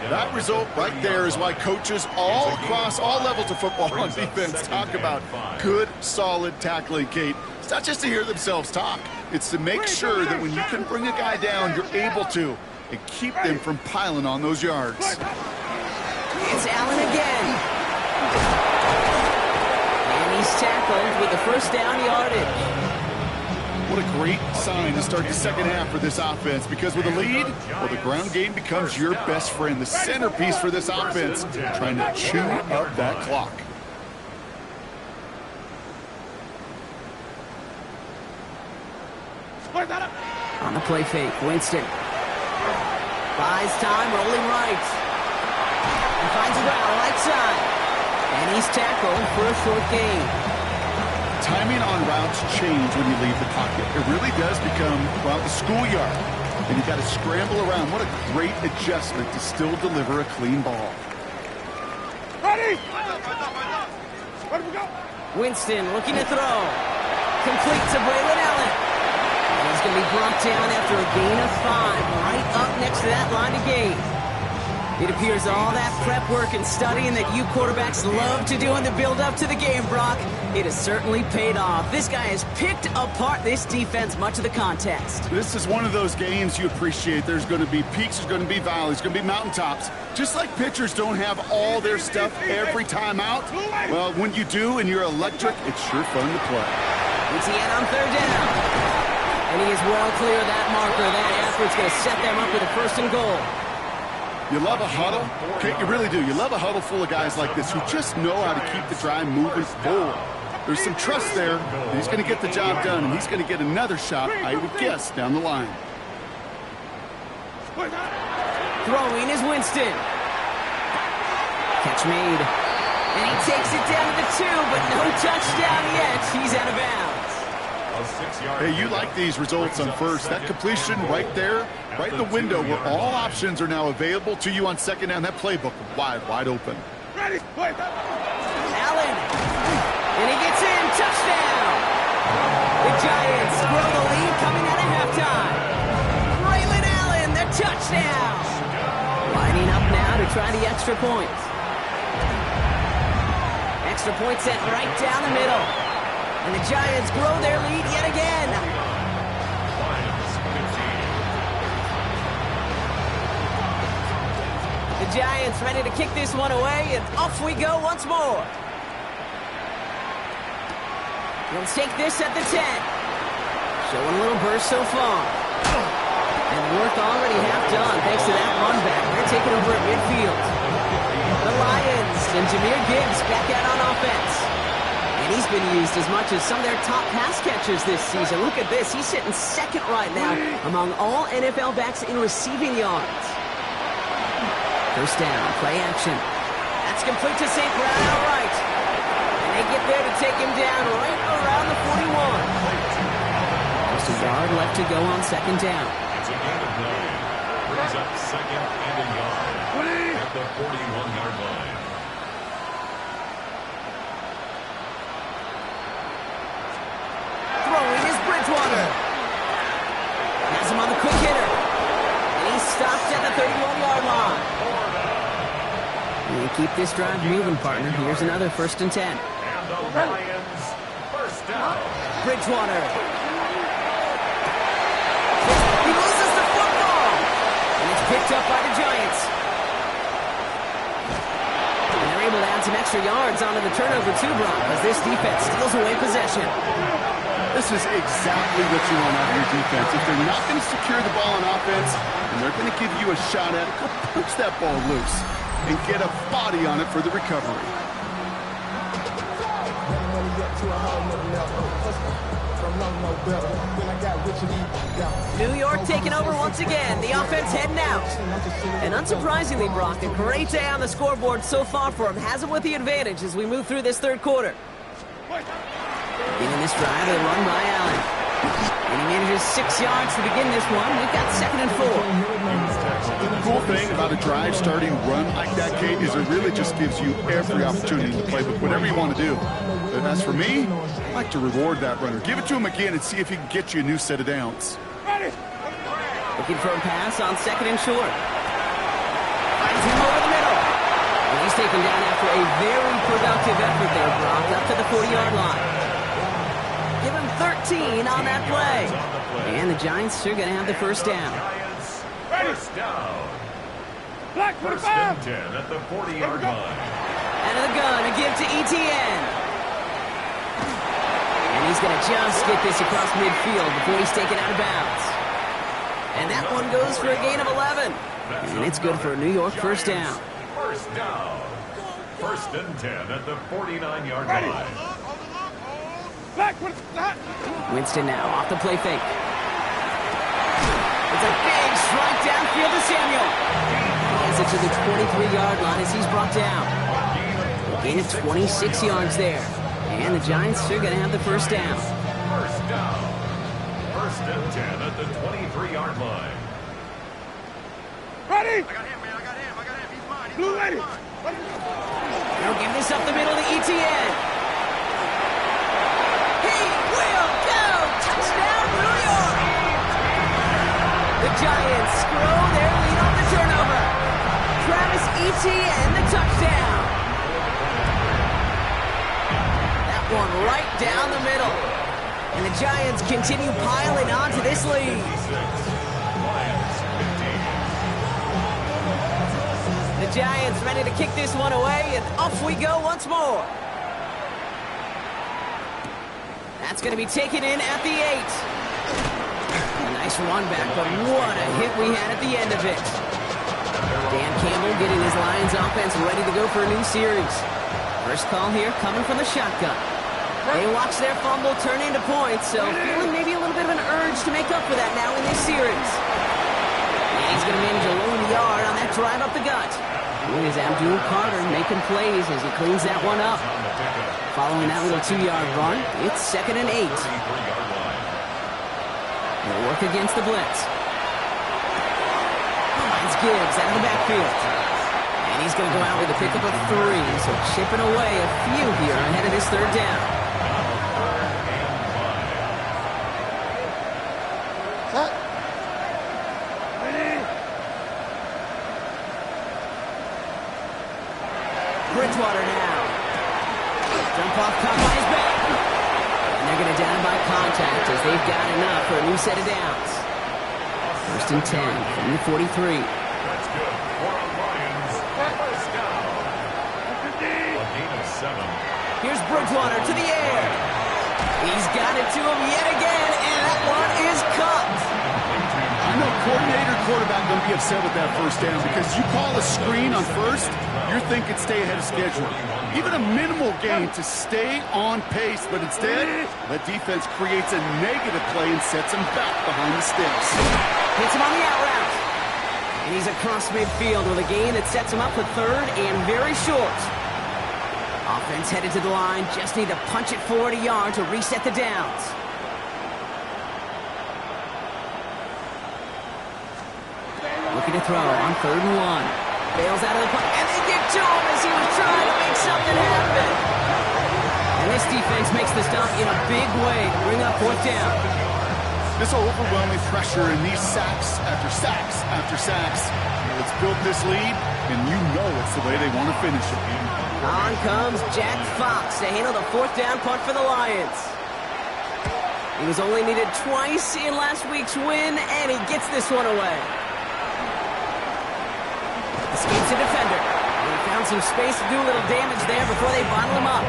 That result right there is why coaches all across all levels of football on defense talk about good, solid tackling, Kate. It's not just to hear themselves talk. It's to make sure that when you can bring a guy down, you're able to, and keep them from piling on those yards. It's Allen again. And he's tackled with the first down yardage. What a great sign to start the second half for this offense, because with a lead, well, the ground game becomes your best friend, the centerpiece for this offense, trying to chew up that clock. On the play fake, Winston buys time, rolling right. And finds a route right side. And he's tackled for a short gain. Timing on routes change when you leave the pocket. It really does become, well, the schoolyard. And you got to scramble around. What a great adjustment to still deliver a clean ball. Ready? Ready to go? Winston looking to throw. Complete to Braylon Allen. And he's going to be brought down after a gain of 5, right up next to that line of gain. It appears all that prep work and studying that you quarterbacks love to do in the build-up to the game, Brock, it has certainly paid off. This guy has picked apart this defense much of the contest. This is one of those games you appreciate. There's going to be peaks, there's going to be valleys, there's going to be mountaintops. Just like pitchers don't have all their stuff every time out, well, when you do and you're electric, it's sure fun to play. It's the end on third down. And he is well clear of that marker. That effort's going to set them up with a first and goal. You love a huddle? Okay, you really do. You love a huddle full of guys like this who just know how to keep the drive moving forward. There's some trust there. He's going to get the job done, and he's going to get another shot, I would guess, down the line. Throwing is Winston. Catch made. And he takes it down to the 2, but no touchdown yet. He's out of bounds. Hey, you like these results on first. That completion right there, right in the window where all options are now available to you on second down. That playbook wide open. Ready? Allen. And he gets in. Touchdown. The Giants grow the lead coming out of halftime. Braylon Allen, the touchdown. Lining up now to try the extra point. Extra point sent right down the middle. And the Giants grow their lead yet again. The Giants ready to kick this one away, and off we go once more. Let's take this at the 10. Showing a little burst so far. And work already half done thanks to that run back. They're taking over at midfield. The Lions and Jahmyr Gibbs back out on offense. And he's been used as much as some of their top pass catchers this season. Look at this. He's sitting second right now among all NFL backs in receiving yards. First down, play action. That's complete to St. Brown outright. And they get there to take him down right around the 41. Just a yard left to go on second down. It's a gain of 9. Brings up second and a yard at the 41-yard line. Throwing is Bridgewater. Has him on the quick hitter. And he stops at the 31-yard line. And keep this drive moving, partner. Here's another first and 10. And the Lions, first down. Bridgewater. He loses the football. And it's picked up by the Giants. And they're able able to add some extra yards onto the turnover too, Brock, as this defense steals away possession. This is exactly what you want out of your defense. If they're not going to secure the ball on offense, and they're going to give you a shot at it, go punch that ball loose and get a body on it for the recovery. New York taking over once again. The offense heading out. And unsurprisingly, Brock, a great day on the scoreboard so far for him. Has it with the advantage as we move through this third quarter. Beginning this drive, a run by Allen. And he manages 6 yards to begin this one. We've got 2nd and 4. The cool thing about a drive starting run like that, Kate, is it really just gives you every opportunity to play with whatever you want to do. But as for me, I like to reward that runner. Give it to him again and see if he can get you a new set of downs. Looking for a pass on 2nd and short. Finds him over the middle. And he's taken down after a very productive effort there, Brock, up to the 40-yard line. Give him 13 on that play. And the Giants are going to have the first down. First down. First and 10 at the 40-yard line. Out of the gun, a give to Etienne. And he's going to just get this across midfield before he's taken out of bounds. And that one goes for a gain of 11. And it's good for a New York first down. First down. First and 10 at the 49-yard line. Winston now off the play fake. It's a big strike downfield to Samuel. He has it to the 23-yard line as he's brought down. A gain of 26 yards there. And the Giants are going to have the first down. First down. First and 10 at the 23-yard line. Ready? I got him, man. I got him. He's mine. Blue ready. They'll give this up the middle to Etienne. He will go! Touchdown, New York! The Giants screw their lead on the turnover. Travis Etienne, the touchdown. That one right down the middle. And the Giants continue piling on to this lead. The Giants ready to kick this one away, and off we go once more. That's going to be taken in at the 8. A nice run back, but what a hit we had at the end of it. Dan Campbell getting his Lions offense ready to go for a new series. First call here coming from the shotgun. They watch their fumble turn into points, so feeling maybe a little bit of an urge to make up for that now in this series. And he's going to manage a lone yard on that drive up the gut. It is Abdul Carter making plays as he cleans that one up. Following that little 2-yard run, it's 2nd and 8. They'll work against the blitz. Finds Gibbs out of the backfield. And he's going to go out with a pickup of 3, so chipping away a few here ahead of this third down. Bridgewater now. Jump off top by his back. And they're going to down by contact as they've got enough for a new set of downs. First and 10 from the 43. That's good. For the Lions. First down. A gain of 7. Here's Bridgewater to the air. He's got it to him yet again, and that one is caught. I know coordinator, quarterback going to be upset with that first down because you call a screen on first, you're thinking stay ahead of schedule. Even a minimal gain to stay on pace, but instead, the defense creates a negative play and sets him back behind the sticks. Hits him on the out route. And he's across midfield with a gain that sets him up for third and very short. Offense headed to the line, just need to punch it forward a yard to reset the downs. Looking to throw on 3rd and 1. Bails out of the pocket, and they get to him as he was trying to make something happen. And this defense makes the stop in a big way to bring up 4th down. This overwhelming pressure and these sacks after sacks after sacks, it's built this lead, and you know it's the way they want to finish it. On comes Jack Fox to handle the 4th down punt for the Lions. He was only needed twice in last week's win, and he gets this one away. Escapes a defender. And he found found some space to do a little damage there before they bottle him up.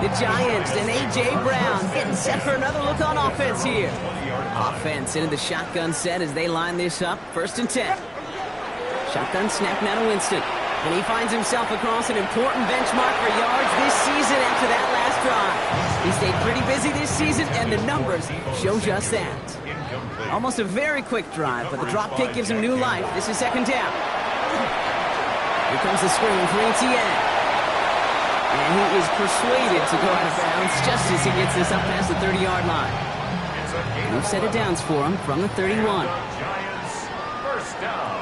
The Giants and A.J. Brown getting set for another look on offense here. Offense into the shotgun set as they line this up. 1st and 10. Shotgun snap now to Winston. And he finds himself across an important benchmark for yards this season after that last drive. He stayed pretty busy this season, and the numbers show just that. Almost a very quick drive, but the drop kick gives him new life. This is 2nd down. Here comes the screen for Etienne. And he is persuaded to go out of bounds just as he gets this up past the 30-yard line. New set of downs for him from the 31. Giants, 1st down.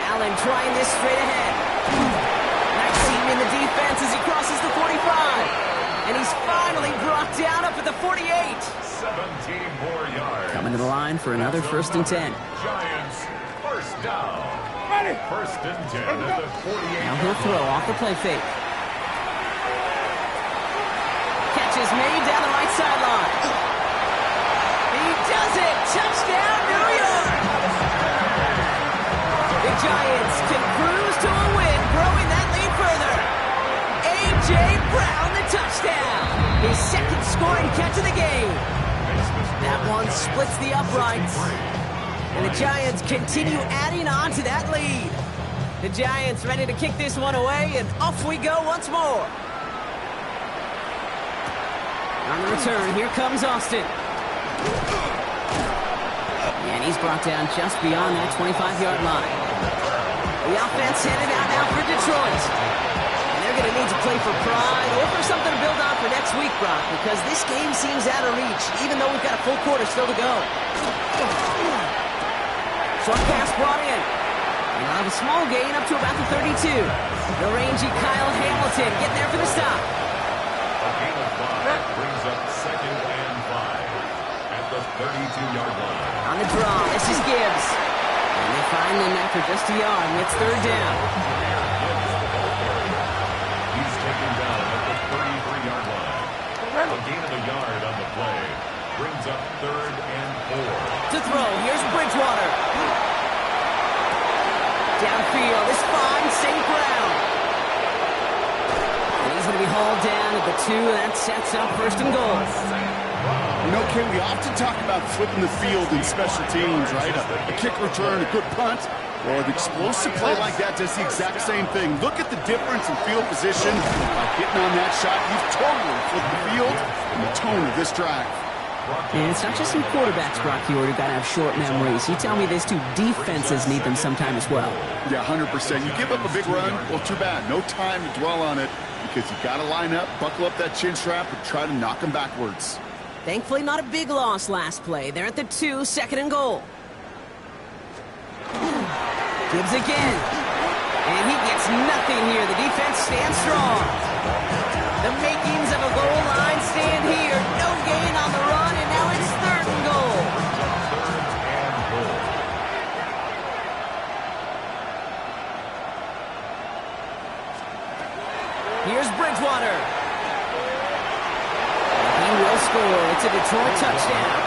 Allen trying this straight ahead. Nice seam in the defense as he crosses the 45. And he's finally brought down up at the 48. 17 more yards. Coming to the line for another 1st and 10. Giants, 1st down. 1st and 10 at the 48. Now he'll throw off the play fake. Catch is made down the right sideline. He does it! Touchdown, New York! The Giants can cruise to a win, growing that lead further. A.J. Brown, the touchdown. His 2nd scoring catch of the game. That one splits the uprights. And the Giants continue adding on to that lead. The Giants ready to kick this one away, and off we go once more. On the return, here comes Austin. And he's brought down just beyond that 25-yard line. The offense headed out now for Detroit. And they're going to need to play for pride or for something to build on for next week, Brock, because this game seems out of reach, even though we've got a full quarter still to go. Short pass brought in. And they'll have a small gain up to about the 32. The rangy Kyle Hamilton getting there for the stop. A gain of 5 brings up 2nd and 5 at the 32-yard line. On the draw, this is Gibbs. And they find him after just a yard, and it's 3rd down. He's taken down at the 33-yard line. A gain of a yard on the play brings up 3rd and 4. To throw, here's Bridgewater. Downfield, this fine St. Brown. And he's going to be hauled down at the 2, and that sets up 1st and goal. You know, Ken, we often talk about flipping the field in special teams, right? A kick return, a good punt. Well, an explosive play like that does the exact same thing. Look at the difference in field position. By hitting on that shot, you've totally flipped the field and the tone of this drive. And it's not just some quarterbacks, Brock, you got to have short memories. You tell me these two defenses need them sometime as well. Yeah, 100%. You give up a big run, well, too bad. No time to dwell on it because you got to line up, buckle up that chin strap, and try to knock them backwards. Thankfully, not a big loss last play. They're at the 2, 2nd and goal. Gibbs again. And he gets nothing here. The defense stands strong. The makings of a goal line stand here. No gain on the run, and now it's 3rd and goal. Here's Bridgewater. He will score. It's a Detroit touchdown.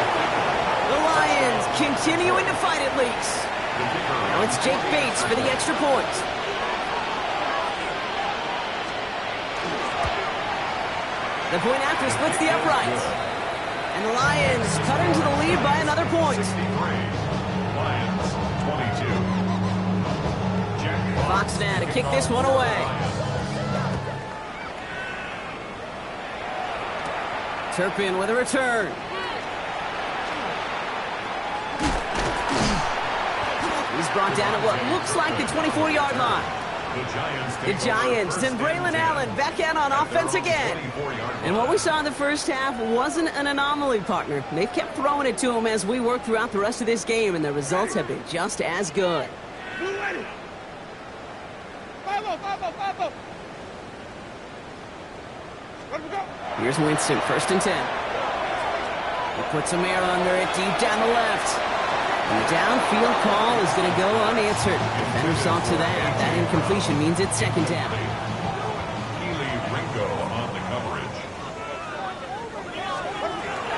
The Lions continuing to fight at least. Now it's Jake Bates for the extra point. The point after splits the uprights. And the Lions cut into the lead by another point. Lions, 22. Fox now to kick this one away. Turpin with a return. He's brought down at what looks like the 24-yard line. The Giants and Braylon Allen back out on offense again. And what we saw in the first half wasn't an anomaly, partner. They've kept throwing it to him as we work throughout the rest of this game, and the results have been just as good. Here's Winston, 1st and 10. He puts some air under it, deep down the left. And the downfield call is going to go unanswered. Defender saw to that. That incompletion means it's 2nd down. Keely Ringo on the coverage.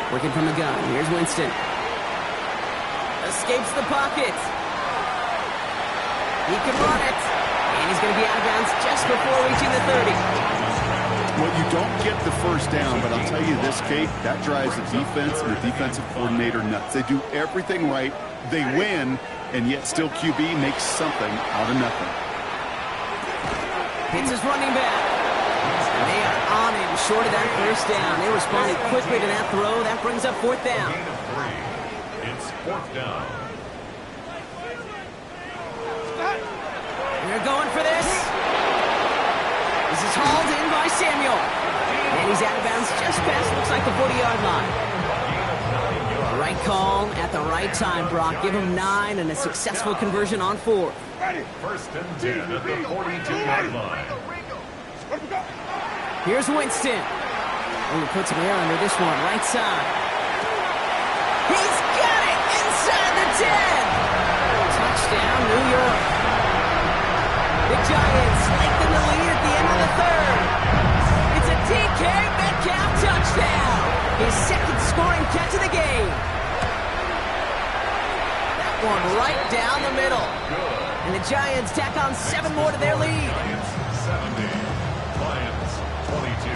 Working from the gun. Here's Winston. Escapes the pocket. He can run it. And he's going to be out of bounds just before reaching the 30. Well, you don't get the first down, but I'll tell you this, Kate, that drives the defense and the defensive coordinator nuts. They do everything right, they win, and yet still QB makes something out of nothing. Hits his running back. And they are on him short of that first down. They responded quickly to that throw. That brings up fourth down. Gain of 3. It's fourth down. They're going for this. This is hauled in by Samuel. And he's out of bounds just past, looks like the 40-yard line. Right call at the right time, Brock. Give him 9 and a successful conversion on 4. First and 10 at the 42-yard line. Here's Winston. Oh, he puts some air under this one, right side. He's got it inside the 10. Touchdown, New York. The Giants lengthen the lead at the end of the third. It's a DK Metcalf touchdown. His second scoring catch of the game. That one right down the middle. And the Giants tack on 7 more to their lead. Giants 70. Lions 22.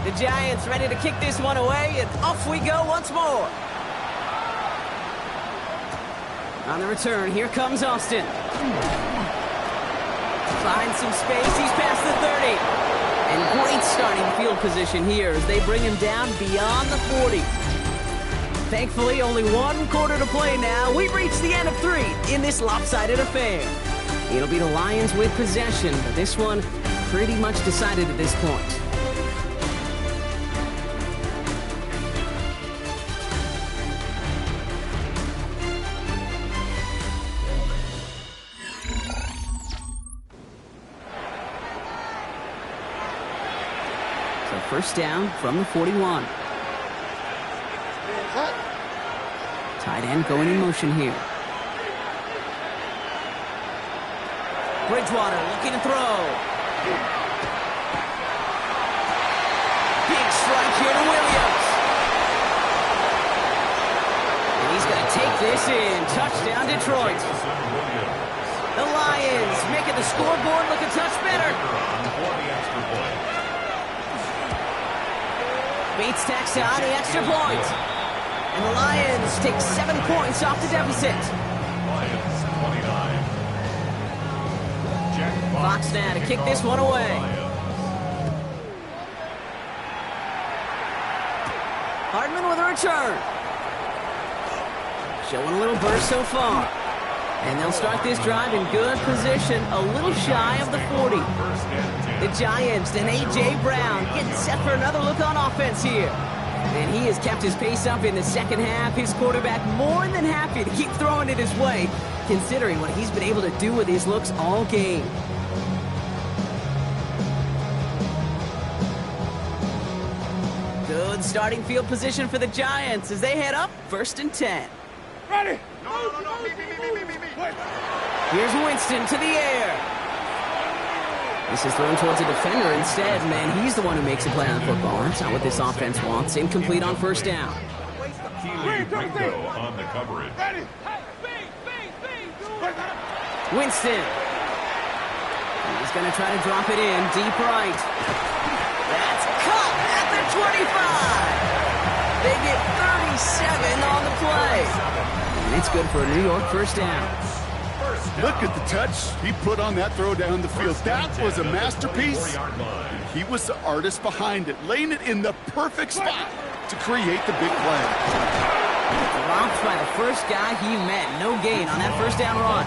The Giants ready to kick this one away, and off we go once more. On the return, here comes Austin. Finds some space, he's past the 30. And great starting field position here as they bring him down beyond the 40. Thankfully, only 1 quarter to play now. We've reached the end of 3 in this lopsided affair. It'll be the Lions with possession, but this one pretty much decided at this point. First down from the 41. Tight end going in motion here. Bridgewater looking to throw. Big strike here to Williams. And he's going to take this in. Touchdown, Detroit. The Lions making the scoreboard look a touch better. Bates tacks on the extra point. And the Lions take 7 points off the deficit. Lions 29. Jack Fox now to kick this one away. Hardman with a return. Showing a little burst so far. And they'll start this drive in good position, a little shy of the 40. The Giants and A.J. Brown getting set for another look on offense here. And he has kept his pace up in the second half. His quarterback more than happy to keep throwing it his way, considering what he's been able to do with his looks all game. Good starting field position for the Giants as they head up first and 10. Ready? No, me. Here's Winston to the air. This is thrown towards a defender instead, man. He's the one who makes a play on the football. That's not what this offense wants. Incomplete on first down. Keely Ringo on the coverage. Ready? Winston. He's going to try to drop it in deep right. That's caught at the 25. They get 37 on the play. And it's good for a New York first down. Look at the touch he put on that throw down the field. That was a masterpiece. He was the artist behind it, laying it in the perfect spot to create the big play. Dropped by the first guy he met. No gain on that first down run.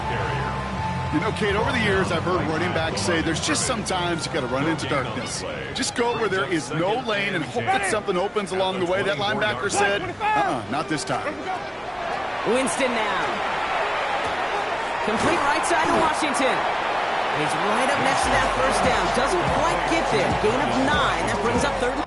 You know, Kate, over the years, I've heard running backs say there's just sometimes you got to run into darkness. Just go where there is no lane and hope that something opens along the way. That linebacker said, not this time. Winston now. Complete right side to Washington. He's right up next to that first down. Doesn't quite get there. Gain of 9. That brings up third.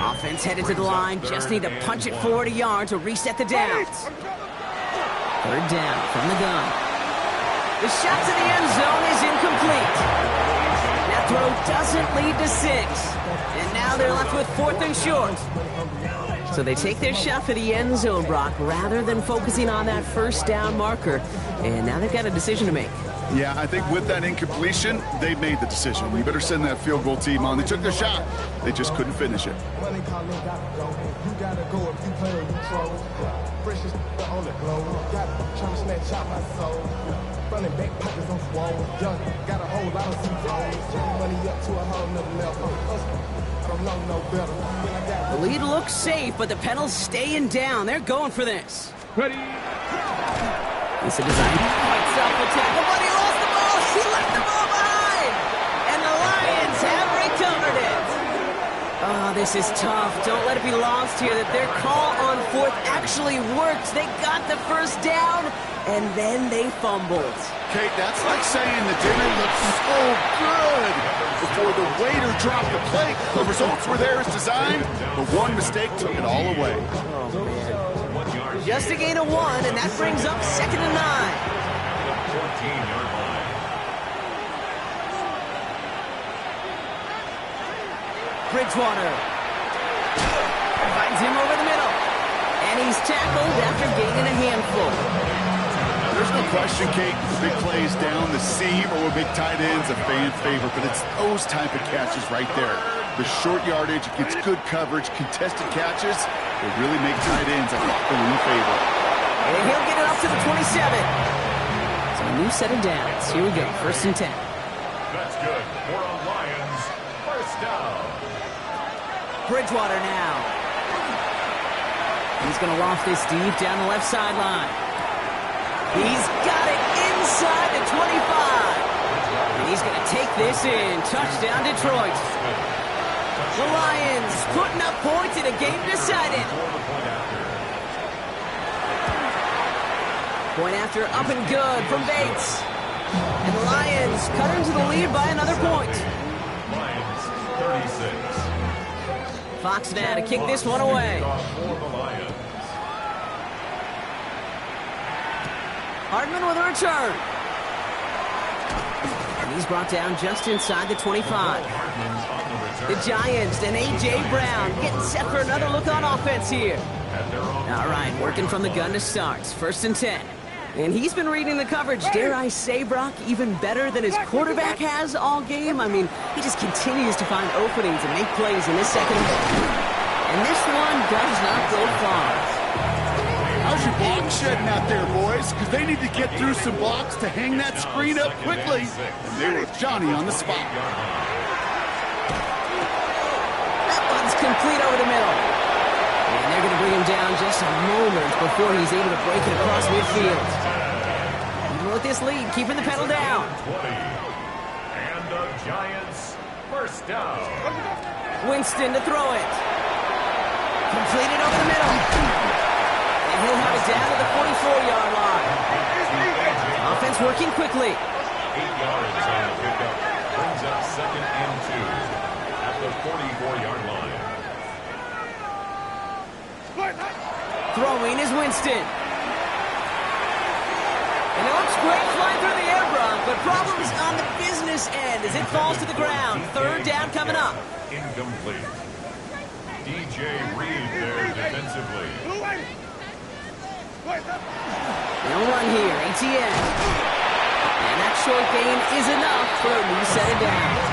Offense headed to the line. Just need to punch it forward a yard to reset the downs. Third down from the gun. The shot to the end zone is incomplete. That throw doesn't lead to 6. And now they're left with 4th and short. So they take their shot for the end zone, Brock, rather than focusing on that first down marker. And now they've got a decision to make. Yeah, I think with that incompletion, they made the decision. You better send that field goal team on. They took their shot. They just couldn't finish it. The lead looks safe, but the pedals staying down. They're going for this. Ready. It's a design. Fights up the tackle, but he lost the ball. He left the ball behind. And the Lions have recovered it. Oh, this is tough. Don't let it be lost here that their call on 4th actually worked. They got the first down, and then they fumbled. Kate, that's like saying the dinner looked so good before the waiter dropped the plate. The results were there as designed, but one mistake took it all away. Oh, man. Just a gain of 1, and that brings up 2nd and 9. 14-yard line. Bridgewater finds him over the middle, and he's tackled after gaining a handful. There's no question, Kate, big plays down the seam or with big tight ends a fan favorite, but it's those type of catches right there. The short yardage, it gets good coverage, contested catches, they really make tight ends a balloon favorite. And he'll get it up to the 27. So a new set of downs. Here we go, 1st and 10. That's good. For a Lions, first down. Bridgewater now. He's going to loft this deep down the left sideline. He's got it inside the 25. And he's going to take this in. Touchdown, Detroit. The Lions putting up points in a game decided. Point after up and good from Bates. And the Lions cut into the lead by another point. Lions, 36. Fox now to kick this one away. Hardman with a return. And he's brought down just inside the 25. The Giants and A.J. Brown getting set for another look on offense here. All right, working from the gun to start. 1st and 10. And he's been reading the coverage, dare I say, Brock, even better than his quarterback has all game. I mean, he just continues to find openings and make plays in this second. And this one does not go far. How's your block shedding out there, boys? Because they need to get through some blocks to hang that screen up quickly. And they were Johnny on the spot. That one's complete over the middle. And they're going to bring him down just a moment before he's able to break it across midfield. Even with this lead, keeping the pedal down. 20. And the Giants, first down. Winston to throw it. Completed over the middle. And he'll have it down to the 44-yard line. Offense working quickly. 8 yards on the pickup. Brings up 2nd and 2 at the 44-yard line. Throwing is Winston. And it looks great flying through the air, Brock, but problems on the business end as it falls to the ground. 3rd down coming up. Incomplete. DJ Reed there defensively. No run here, ATN. And that short gain is enough for a new set of downs.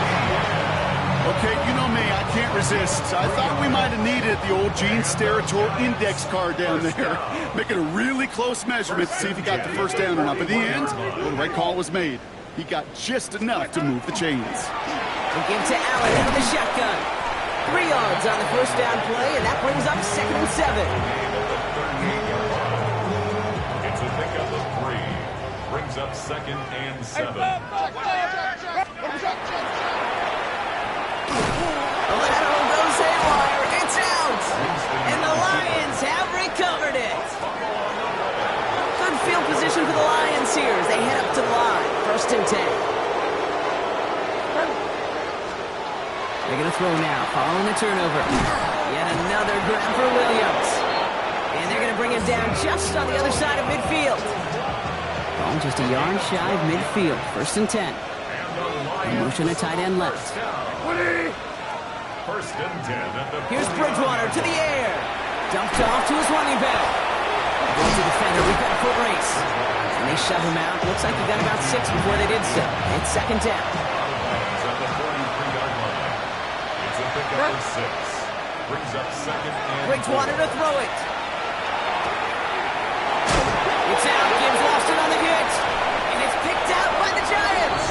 Okay, you know me, I can't resist. I thought we might have needed the old Gene Steratore index card down there. Making a really close measurement to see if he got the first down or not. But in the end, well, the right call was made. He got just enough to move the chains. We give to Allen out of the shotgun. 3 yards on the first down play, and that brings up 2nd and 7. It's a pickup of 3. Brings up 2nd and 7. Lateral goes haywire. It's out. And the Lions have recovered it. Good field position for the Lions here as they head up to the line. 1st and 10. They're going to throw now, following the turnover. Yet another grab for Williams. And they're going to bring him down just on the other side of midfield. Ball just a yard shy of midfield. 1st and 10. Motion a tight end left. First and 10 at the Here's Bridgewater to the air. Dumped off to his running back. Goes to the defender. We've got a foot race. And they shove him out. Looks like he got about 6 before they did so. It's 2nd down. At the 43-yard line. It's a pickup of 6. Brings up 2nd and Bridgewater to throw it. It's out. Gibbs lost it on the hit. And it's picked out by the Giants.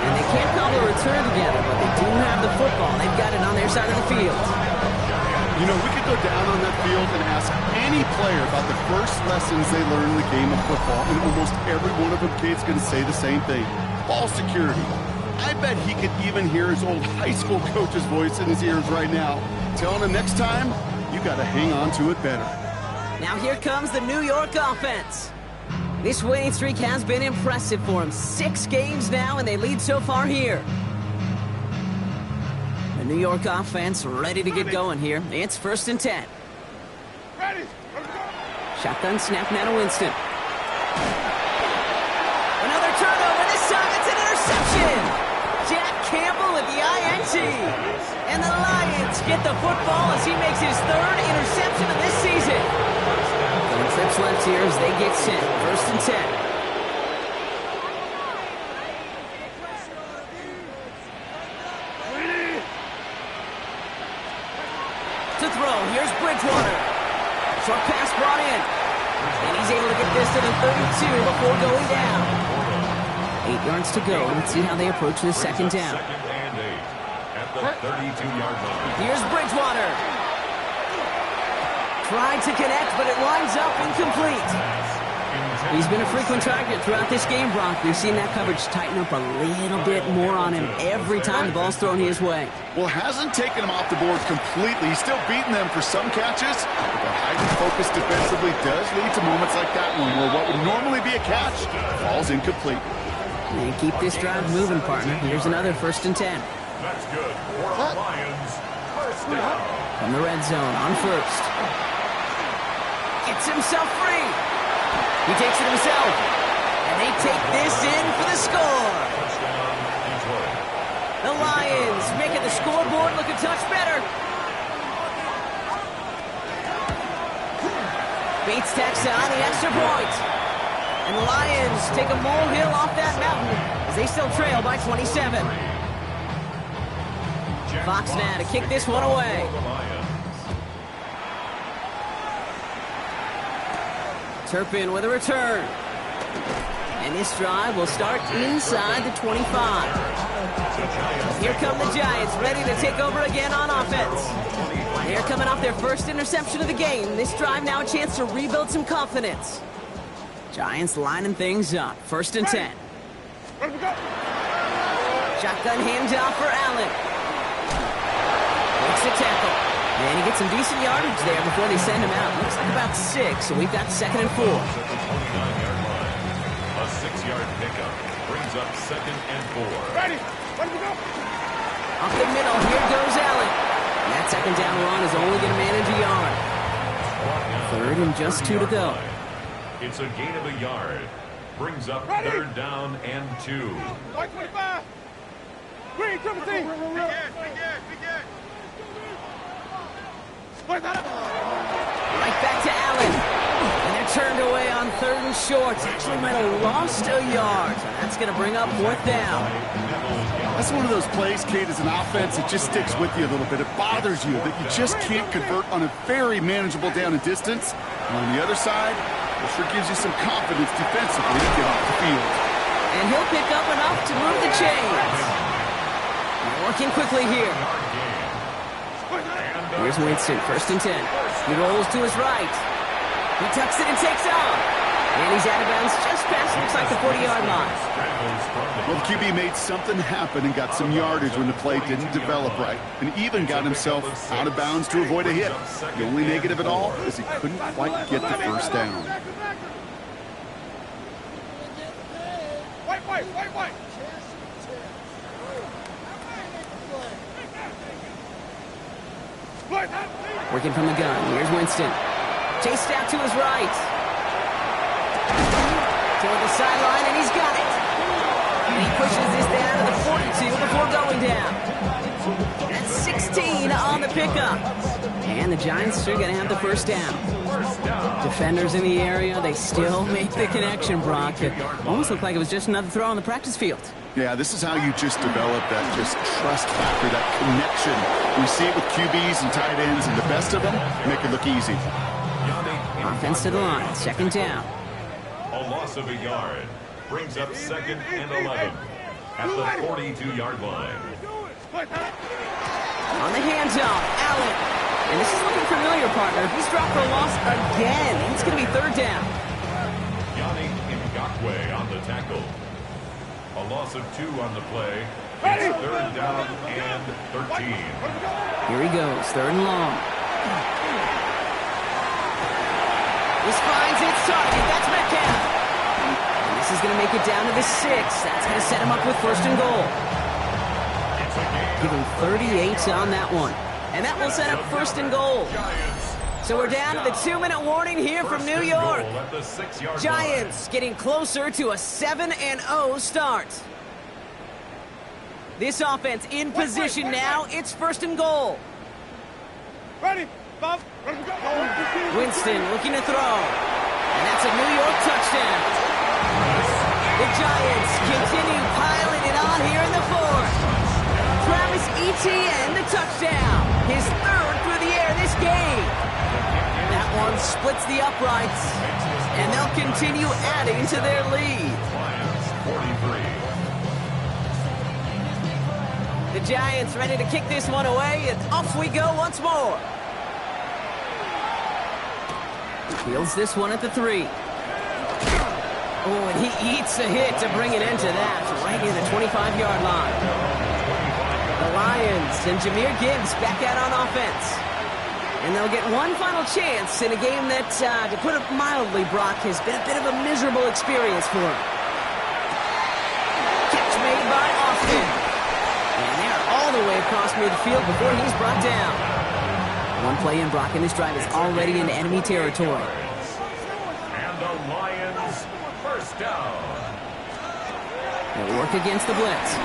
And they can't cobble a return together, but they do have the football. They've got it on their side of the field. You know, we could go down on that field and ask any player about the first lessons they learned in the game of football, and almost every one of them kids going to say the same thing. Ball security. I bet he could even hear his old high school coach's voice in his ears right now, telling him next time, you got to hang on to it better. Now here comes the New York offense. This winning streak has been impressive for them. 6 games now, and they lead so far here. The New York offense ready to get going here. It's 1st and 10. Ready. Shotgun snap now to Winston. Another turnover. This time it's an interception. Jack Campbell with the INT. And the Lions get the football as he makes his 3rd interception of this season. Going trips left here as they get sent. 1st and 10. To throw, here's Bridgewater. Short pass brought in. And he's able to get this to the 32 before going down. 8 yards to go. Let's see how they approach this 2nd down. 2nd and 8 at the 32-yard line. Here's Bridgewater. Tried to connect, but it winds up incomplete. He's been a frequent target throughout this game, Brock. We've seen that coverage tighten up a little bit more on him every time the ball's thrown his way. Well, hasn't taken him off the board completely. He's still beating them for some catches, but the heightened focus defensively does lead to moments like that one where what would normally be a catch falls incomplete. And keep this drive moving, partner. Here's another 1st and 10. That's good for the Lions. First down. From the red zone on 1st. Gets himself free. He takes it himself. And they take this in for the score. Touchdown, Detroit. The Lions making the scoreboard look a touch better. Bates tacks on the extra point. And the Lions take a molehill off that mountain as they still trail by 27. Fox now to kick this one away. Turpin with a return. And this drive will start inside the 25. Here come the Giants, ready to take over again on offense. They're coming off their 1st interception of the game. This drive now a chance to rebuild some confidence. Giants lining things up. 1st and 10. Shotgun handoff for Allen. Breaks the tackle. And he gets some decent yardage there before they send him out. Looks like about 6, so we've got 2nd and 4. A 6-yard pickup brings up 2nd and 4. Ready. Let me go. Up the middle, here goes Allen. And that 2nd down run is only going to manage a yard. 3rd and just 2 to go. It's a gain of a yard. Brings up Ready. 3rd down and 2. 125. Green, triple team. Be good. Right back to Allen. And they're turned away on 3rd and short. Actually might have lost a yard. So that's going to bring up 4th down. That's one of those plays, Kate, as an offense, it just sticks with you a little bit. It bothers you that you just can't convert on a very manageable down and distance. And on the other side, it sure gives you some confidence defensively to get off the field. And he'll pick up enough to move the chains. They're working quickly here. Here's Winston, 1st and 10. He rolls to his right. He tucks it and takes off. And he's out of bounds just past, looks like the 40-yard line. Well, the QB made something happen and got some yardage when the play didn't develop right, and even got himself out of bounds to avoid a hit. The only negative at all is he couldn't quite get the 1st down. Wait. Working from the gun. Here's Winston. Chased out to his right. Toward the sideline, and he's got it. And he pushes this down to the 42 before going down. That's 16 on the pickup. And the Giants are going to have the first down. Defenders in the area, they still make the connection, Brock. It almost looked like it was just another throw on the practice field. Yeah, this is how you just develop that just trust factor, that connection. We see it with QBs and tight ends, and the best of them make it look easy. Offense to the line, second down. A loss of a yard brings up 2nd and 11 at the 42-yard line. On the handoff, Allen. And this is looking familiar, partner. He's dropped for a loss again. It's going to be third down. Yannick Ngakoue on the tackle. A loss of 2 on the play. It's third down and 13. Here he goes, third and long. This finds its target. That's Metcalf. And this is going to make it down to the 6. That's going to set him up with first and goal. Give him 38 on that one. And that will set up first and goal. So we're down to the 2-minute warning here from New York. Giants getting closer to a 7-0 start. This offense in position now. It's first and goal. Ready, Bob. Winston looking to throw. And that's a New York touchdown. The Giants continue piling it on here in the fourth. Travis Etienne, the touchdown. His third through the air this game. That one splits the uprights, and they'll continue adding to their lead. The Giants ready to kick this one away, and off we go once more. Fields this one at the 3. Oh, and he eats a hit to bring it into that, right near the 25-yard line. The Lions and Jahmyr Gibbs back out on offense. And they'll get one final chance in a game that, to put it mildly, Brock, has been a bit of a miserable experience for him. Catch made by Austin. And they're all the way across midfield before he's brought down. One play in, Brock, and this drive is already in enemy territory. And the Lions first down. They'll work against the blitz.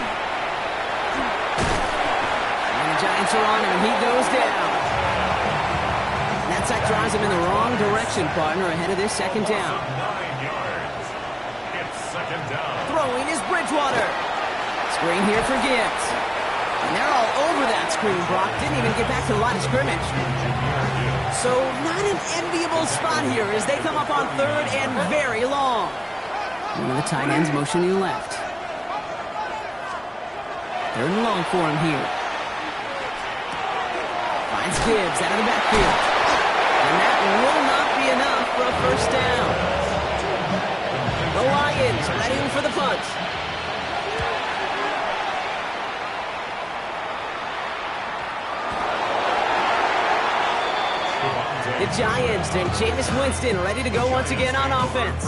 Giants are on him, and he goes down. And that sack drives him in the wrong direction, partner, ahead of this second down. 9 yards. It's second down. Throwing is Bridgewater. Screen here for Gibbs. And they're all over that screen, Brock. Didn't even get back to the line of scrimmage. So not an enviable spot here as they come up on third and very long. One of the tight ends motioning left. Third and long for him here. Finds Gibbs out of the backfield. And that will not be enough for a first down. The Lions ready for the punt. The Giants and Jameis Winston ready to go once again on offense.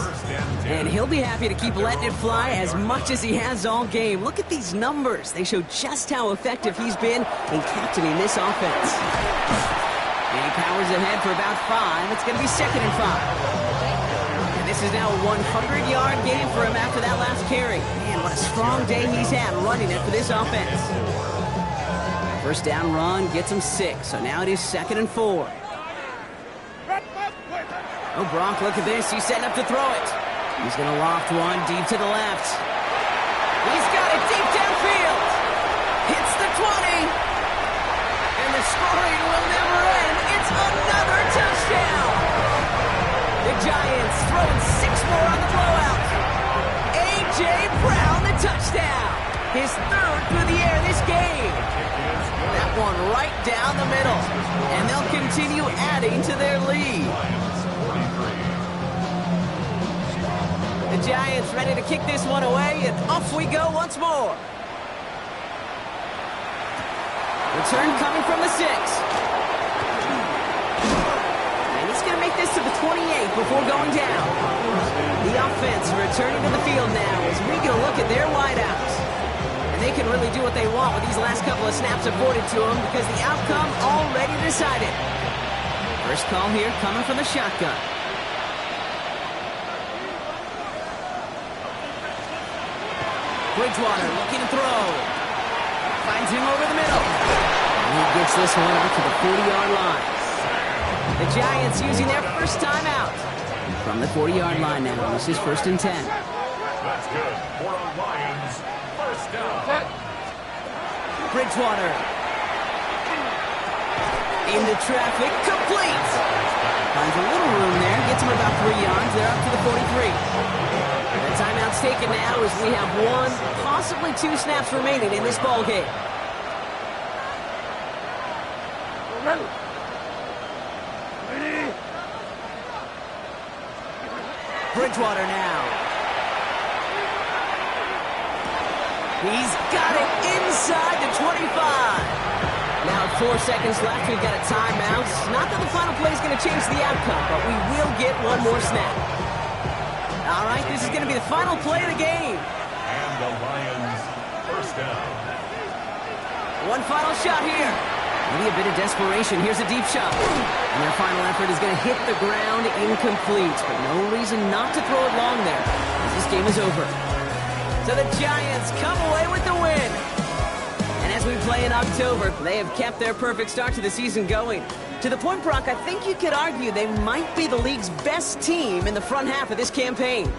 And he'll be happy to keep letting it fly as much as he has all game. Look at these numbers. They show just how effective he's been in captaining this offense. And he powers ahead for about 5. It's going to be second and 5. And this is now a 100-yard game for him after that last carry. Man, what a strong day he's had running it for this offense. First down run gets him 6. So now it is second and 4. Oh, Brock, look at this. He's setting up to throw it. He's going to loft one deep to the left. He's got it deep downfield. Hits the 20. And the scoring will never end. It's another touchdown. The Giants throwing 6 more on the blowout. A.J. Brown, the touchdown. His third through the air this game. That one right down the middle. And they'll continue adding to their lead. The Giants ready to kick this one away, and off we go once more. Return coming from the 6. And he's going to make this to the 28 before going down. The offense returning to the field now as we get a look at their wideouts. And they can really do what they want with these last couple of snaps afforded to them because the outcome already decided. First call here coming from the shotgun. Bridgewater looking to throw. Finds him over the middle. And he gets this one out to the 40-yard line. The Giants using their first timeout. From the 40-yard line now. This is 1st and 10. That's good for a Lions first down. Bridgewater. Into traffic. Complete. Finds a little room there. Gets him about 3 yards. They're up to the 43. The timeout's taken now as we have 1, possibly 2 snaps remaining in this ball game. Bridgewater now. He's got it inside the 25. Now 4 seconds left. We've got a timeout. Not that the final play is going to change the outcome, but we will get one more snap. All right, this is going to be the final play of the game. And the Lions first down. One final shot here. Maybe a bit of desperation. Here's a deep shot. And their final effort is going to hit the ground incomplete. But no reason not to throw it long there, as this game is over. So the Giants come away with the win. And as we play in October, they have kept their perfect start to the season going. To the point, Brock, I think you could argue they might be the league's best team in the front half of this campaign.